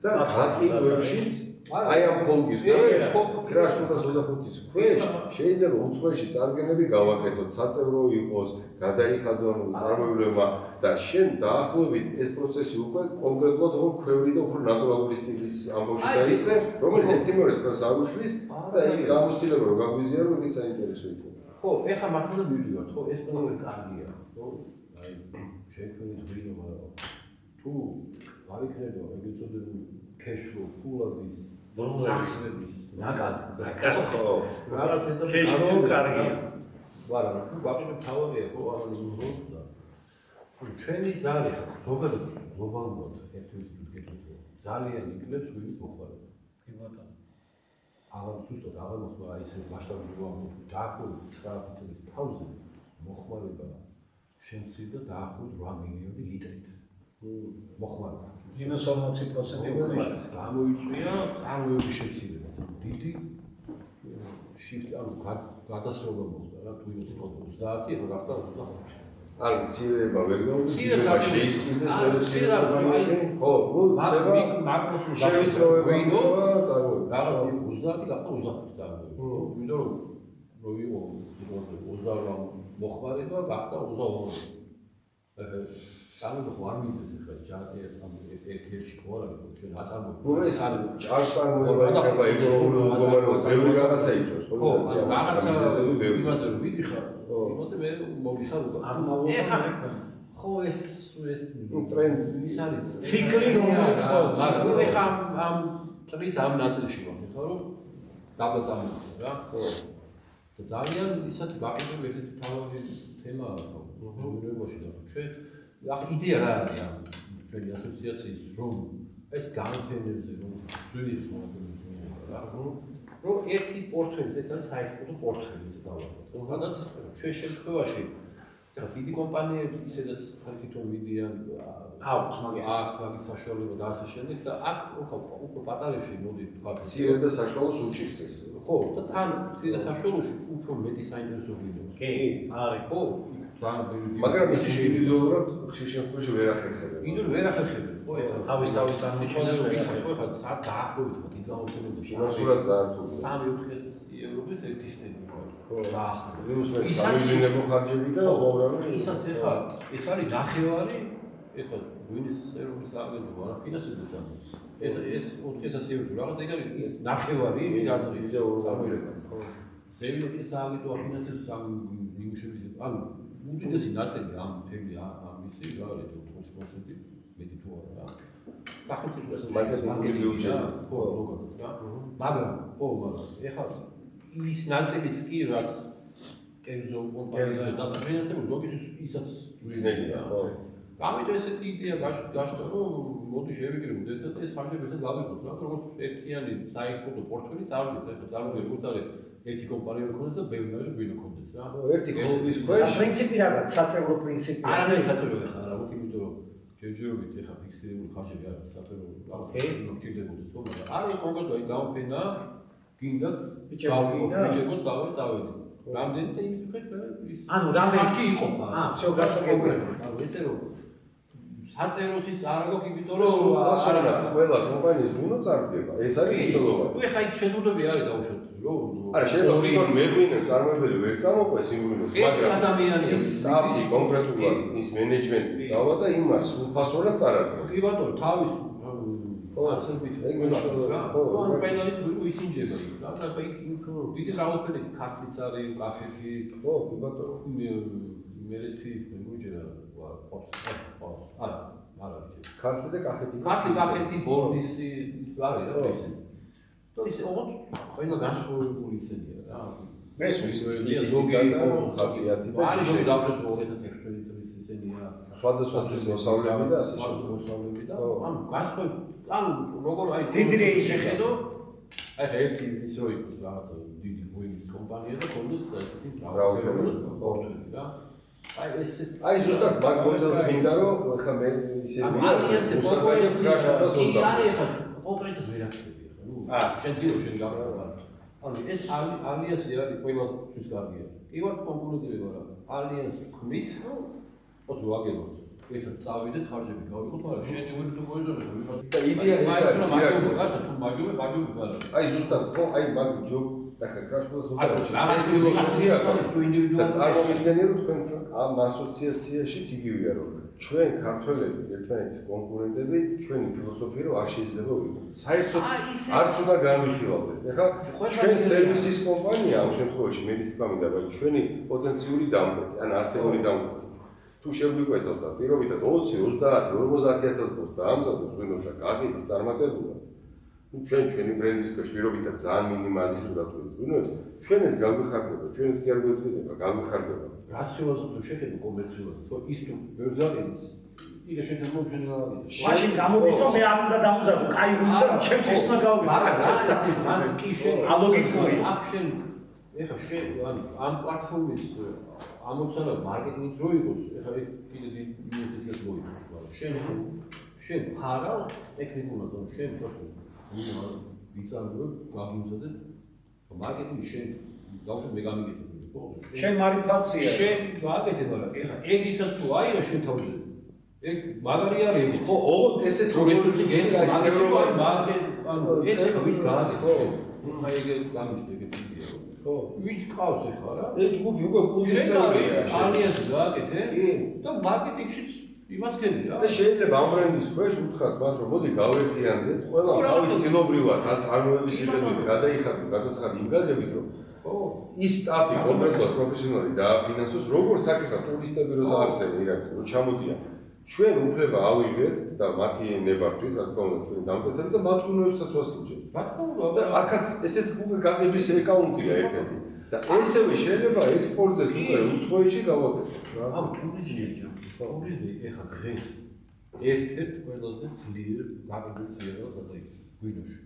და გატკიცებშიც აი ამ ფოლგის crash 525-ის ქვეშ შეიძლება უცხოეთში წარდგენები გავაკეთოთ, საწევრო იყოს, გადაიხადონ წარმოებლებმა და შენ დაახლოებით ეს პროცესი უკვე კონკრეტულად რომ ქვევრი და უფრო ნატურალური სტილის ამბავში დაიწყე, რომელიც ერთიმეორეს ხელს არ უშლის და იქ გამოცდილება რომ გაგვიზიარო, ეგეც საინტერესო იქნება. ხო, ეხლა მართლა მივიდივართ, ხო, ეს ყველაფერი კარგია, ხო? აი, შექმნით ვინო, მაგრამ თუ არ იქნება ეგრეთ წოდებული cash-flow, ფულების, საქმეების, ნაკად, ხო, რაღაც ეტაპი cash-flow კარგია. ვარა, თუ გვაყენებ თავადია, ხო, არა ნუ და ჩვენი ზარია, ზოგადად გლობალურად ერთის ვიკეთოთ, ძალიან იკლებს ღვინის მოხმარება. კი ბატონო. აღარ ზუსტად აღარ მოხმარა ეს მასშტაბური დაახლოებით 9 წლის თავზე მოხმარება შემცირდა დაახლოებით 8 მილიონი ლიტრით. მოხმარება. -40% უკვე გამოიწვია წარმოების შემცირება. დიდი shift ანუ გადასროლა მოხდა რა, თუ იყო 30, ეხლა გახდა 25. ანუ მცირება ვერ მცირება გაუძლებს შეისყიდეს ვერ ხო, მაგროში შევიწროება ვინო წარმოება. რაღაც 30 გახდა 25 წარმოება. იმიტომ რომ იყო 28 მოხმარება გახდა 22. წარმოება ხო არ მიზნეს ეხლა ჯარი ერთ-ერთი ხო არა ჩვენ აწარმოებთ. ნუ ეს ჭარს წარმოება იქნება ეგრეული მდგომარეობა, ბევრი რაღაცა იწვევს, ხო? ხო, რაღაცა იმაზე რომ ვიდიხარ, იმოდე მე მოვიხარ უკვე. ეხლა ხო ეს ნუ ტრენდი ის არის ციკლი რომელიც ყავს. მაგრამ ეხლა ამ წრის ამ ნაწილში ვარ, ეხლა რომ დაბაწამოთ რა. ხო. და ძალიან ისეთ გაყიდვები ერთ-ერთი თავი თემაა ხო. მოგონებაში და ჩვენ ახლა იდეა რა არის ამ ჩვენი ასოციაციის რომ ეს გამოფენებზე რომ ძვლის მონაცემები რა რომ ერთი პორტფელი ეს არის საექსპორტო პორტფელი ესე დავარქვა. სადაც ჩვენ შემთხვევაში ახლა დიდი კომპანიები ისედაც თვითონ მიდიან აქვს მაგის საშუალება და ასე შემდეგ და აქ უფრო პატარებში მოდი თქვა მცირე და საშუალოს უჭირს ეს. ხო და თან მცირე საშუალოში უფრო მეტი საინტერესო ვიდეო. კი, არის. ხო ძალიან მაგრამ ის ინდივიდუალურად ხშირ შემთხვევაში ვერ ახერხებენ. ინდივიდუალურად ვერ ახერხებენ. ხო ეხლა თავის წარმოჩენას ვერ ხო ეხლა საათ დაახლოებით დიდი გამოფენები ფინანსურად ძალიან რთული. 3-4 ევროების ერთი სტეndi ხო. პლუს მე სამიზნებო ხარჯები და უბრალოდ ისაც ეხლა ეს არის ნახევარი ეხლა ღვინის ეროვნული სააგენტო არა ფინანსებიც არის. ეს 4000 ევრო რაღაც ეგ არის ის ნახევარი ის არის და წარმოება. ხო. ზეიმოტი სააგენტო აფინანსებს სამ ნიმუშების ანუ უდიდესი ნაწილი ამ თემი ამისი რა არის 80% მეტი თუ არა რა. სახელმწიფოს მარკეტინგი ბიუჯეტი ხო როგორ რა. მაგრამ ხო ეხლა ის ნაწილიც კი რაც კერძო კომპანიაზე დასაფინანსებული ლოგიკის ისაც ძნელია ხო. გამით ესეთი იდეა გაშტო რომ მოდი შევიკრიბოთ ერთად ეს ხარჯები ერთად გავიგოთ რა როგორც ერთიანი საექსპორტო პორტფელი წავიდეთ ეხლა წარმოგვიდგინეთ როგორც არის ერთი კომპანია მქონდეს და ბევრი გვინო მქონდეს რა. ერთი კლუბის ქვეშ პრინციპი რა არის? საწევრო პრინციპი. არა ეს საწევრო ეხლა რა მოდი იმიტომ რომ ჯერჯერობით ეხლა ფიქსირებული ხარჯები არის საწევრო რაღაც მჭირდებოდეს ხო მაგრამ არის კონკრეტულად გამოფენა გინდათ ბიჭებო დავით. ხო რამდენი და იმის მიხედვით ის ანუ რამდენი ხარჯი იყოფა. всё გასაგებია. ანუ ესე რომ საწეროს ის არ აქვს, იმიტომ რომ რომ ყველა კომპანიის ღვინო წარდგება. ეს არის მნიშვნელოვანი. უე ხაი შეზღუდვები არის დაუშვათ. არა, შეიძლება თვითონ მეღვინე წარმოებელი ვერ წამოყვეს იმ ღვინოს, მაგრამ ადამიანია ის სტაფი კონკრეტულად ის მენეჯმენტი წავა და იმას სრულფასურად წარადგენს. კი ბატონო, თავის ასებით ეგ მნიშვნელოვანია. ანუ პენალის ისინჯება იქ. რა თქმა იქ დიდი რაოდენობით ქართლიც არის, კაფეთი, ხო, კი ბატონო. მელეთი მეგუჯერა არა ქართლი და კაფეთი. ქართლი, კაფეთი, ბორდისი ის არის რა ესე. то есть вот ყველა განსხვავებული ისენია რა. მესმის ზოგი ხასიათი და შეიძლება დავშოთ 2016 წლის ისენია. სხვადასხვა წლის მოსავლები და ასე შემდგომ მოსავლები და ანუ განსხვავებული ანუ როგორ აი დიდი რეი შეხედო აი ხა ერთი ის რო იყოს რაღაცა დიდი ღვინის კომპანია და კონდეს ესეთი მრავალფეროვანი პორტფელი რა. აი ეს აი ზუსტად მაგ მოდელს მინდა რომ ხა მე ისე კონკრეტულად ვერ ახსენებია. შენ ძირო შენ გამარჯობა. ანუ ეს ალიანსი არის ყველასთვის კარგია. კი ვარ კონკურენტები ვარ. ალიანსი ქმნით, ოს ვაგებოთ. ერთად წავიდეთ, ხარჯები გავიღოთ, მაგრამ შენი ვერ თუ მოიძებნე. და იდეა ეს არის, რაღაცა თუ მაგივრე ვარ. აი ზუსტად ხო, აი მაგ ჯობ და ქრაშკულს რაღაც ფილოსოფია აქვს და წარმოვიდგენია რომ თქვენ ამ ასოციაციაშიც იგივეა რომ ჩვენ ქართველები ერთმანეთის კონკურენტები ჩვენი ფილოსოფია რომ არ შეიძლება ვიყოთ. საერთოდ არც უნდა განვიხილავდეთ. ეხლა ჩვენ სერვისის კომპანია ამ შემთხვევაში მე ის თქვა მინდა რომ ჩვენი პოტენციური დამკვეთი, ან არსებული დამკვეთი თუ შევიკვეთოთ და პირობითად 20, 30, 50000 ბოს დაამზადოთ ღვინოს და გაგიდით წარმატებულად. ну ჩვენი ბრენდის ქვეშ პირობითად ძალიან მინიმალისტურად ვიყოთ. ჩვენ ეს განვიხარდება, ჩვენ ეს კი არ გვეცდება, განვიხარდება. რაციონალურად თუ შეხედო კომერციულად, ხო ის თუ ბერძალის იგივე შეიძლება მოჩვენებადი. მაშინ გამოდის რომ მე არ უნდა დამზადო, კაი უნდა ჩემთვის უნდა გავიგო. მაგრამ კი შენ ალოგიკური. აქ შენ ეხა შენ ამ პლატფორმის ამოცანა მარკეტინგით რო იყოს, ეხა ეს კიდე ისეთ მოიწევს. შენ ფარა ტექნიკულად რომ შენ ვიცავ გამიზადეთ მარკეტინგი შენ გავხდე მე გამიგეთ შენ მარიფაცია შენ გააკეთე მაგრამ ეგ ისაც თუ აიღო შენ თავზე ეგ მაგარი არის ეგ ხო ესეც რესურსი გენდა მაგარი მარკეტ ანუ ესე ვიც გააკეთე აი ეგ გამიჯდა ეგ ხო ვიც ყავს ეხლა რა ეს ჯგუფი უკვე კლუბის წევრია ალიანსი გააკეთე და მარკეტინგშიც იმას გენდი რა და შეიძლება ამ ბრენდის ქვეშ უთხრათ მათ რომ მოდი გავერთიანდეთ ყველა თავის წილობრივად ან წარმოების მიხედვით გადაიხადოთ გადაცხადოთ იმ გაგებით რომ ის სტაფი კონკრეტულად პროფესიონალი დააფინანსოს როგორც აკეთებს ტურისტები რო დაახსენე ირაკში რო ჩამოდიან ჩვენ უფლება ავიღეთ და მათი ნებართვით რა თქმა უნდა ჩვენი დამკვეთები და მათ უნებსაც ვასინჯებთ რა თქმა უნდა და აქაც ესეც უკვე გაგების ეკაუნტია ერთ-ერთი და ესევე შეიძლება ექსპორტზე უკვე უცხოეთში გავაკეთოთ რა ამ ტურიზმია ტურიზმი ეხა დღეს ერთ-ერთ ყველაზე ძლიერ გაგებულია გადაიქცეს გვინოში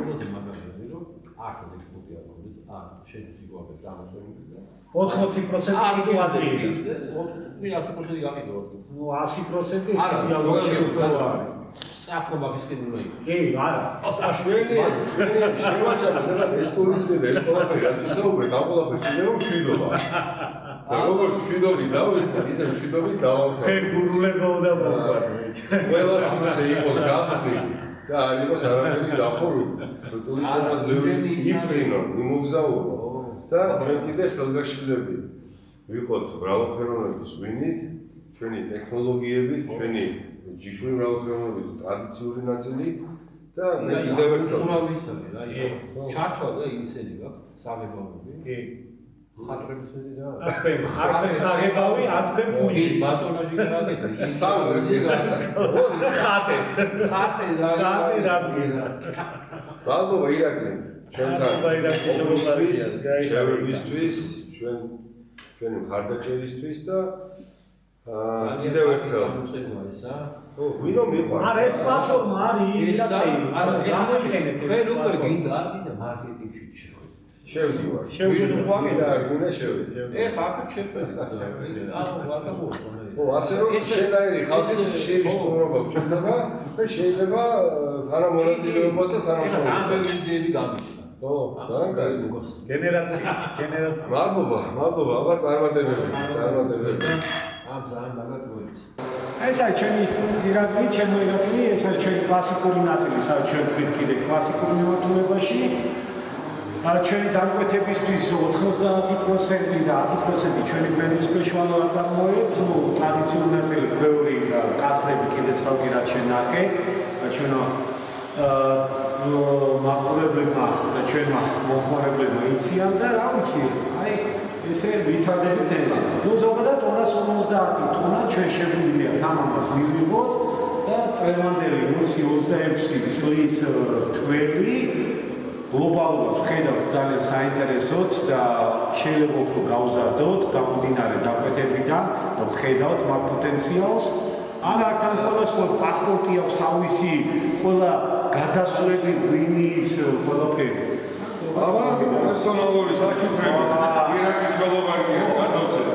ყველაზე მაგარია რომ არც ექსპორტი არ ქონდეს არ შეიძლება იგივე წამოსვენილი 80% კიდევ ადრია. მე 100% გამიგო. ნუ 100% ის დიალოგი უფრო არის. საფო მაგისკენ უნდა იყოს. კი, არა. და ჩვენი შევაჭამოთ და ეს ტურიზმი და ეს ყველაფერი რაც ვისაუბრეთ, ამ ყველაფერს მე რომ მშვიდობა. და როგორც მშვიდობი დავესწრე, ისე მშვიდობი დავამთავრე. ფერგურულებო და მოყვათ. ყველა სიმწე იყოს გახსნილი და არ იყოს არაფერი დახურული. ტურისტებმა ლევი იფრინონ, იმოგზაურო. და ჩვენ კიდე ხელგაშლილები ვიყოთ მრავალფეროვნების ღვინით, ჩვენი ტექნოლოგიებით, ჩვენი ჯიშური მრავალფეროვნების ტრადიციული ნაწილი და მე კიდევ ერთხელ ურავისები რა, ჩართვა და ისინი გაქვს საღებავები. კი. ხატრების მე რა. თქვენ საღებავი, თქვენ ფუჭი. ბატონაჟი გააკეთე. სამი ხატეთ. ხატე რა. ხატე რადგენა. მადლობა ირაკლი. ჩვენთან შევებისთვის, ჩვენი მხარდაჭერისთვის და კიდევ ერთხელ ვინო მიყვარს. არა ეს პლატფორმა არის ირაკლი. გამოიყენეთ ეს. მე უკვე გინდა არ გინდა მარკეტინგში შეხვედრა. შევდივარ. შევდივარ. არ გინდა შევედი. ეხა აქ შეხვედრა. ანუ რა გამოვიდა. ო ასე რომ შენაირი ხალხის ხშირი სტუმრობა გჭირდება და შეიძლება თანამონაწილეობას და თანამშრომლობას. ძალიან ბევრი იდეები გამიშლა. ო, ძალიან კარგი. გენერაცია. მადლობა, აბა წარმატებები. ამ ძალიან კარგად მოიცა. ესა ჩემი ირაკლი, ჩემი ირაკლი, ესა ჩემი კლასიკური ნაწილი, სადაც ჩვენ ვქით კიდე კლასიკურ მიმართულებაში. ჩვენი დამკვეთებისთვის 90% და 10% ჩვენი ბრენდის ქვეშვალო აწარმოებთ, ტრადიციული ნაწილი ბევრი კასრები კიდეც თავი რაც შენახე, ჩვენო მაყურებლებმა და ჩვენმა მოხმარებლებმა იციან და რა ვიცი, აი ესე ვითარდებიან. ზოგადად 250 ტონა ჩვენ შეგვიძლია თამამად მივიღოთ და წლევანდელი 20-26 წლის თველი გლობალურად ხედავთ ძალიან საინტერესოდ და შეიძლება უფრო გავზარდოთ გამომდინარე დაკვეთებიდან და ხედავთ მაგ პოტენციალს. ან ართან ყოველს პასპორტი აქვს თავისი ყველა გადასვლები ღვინის ყველაფერი. აბა პერსონალური საჩუქრები ირაკლის ველოვანია გადავცეთ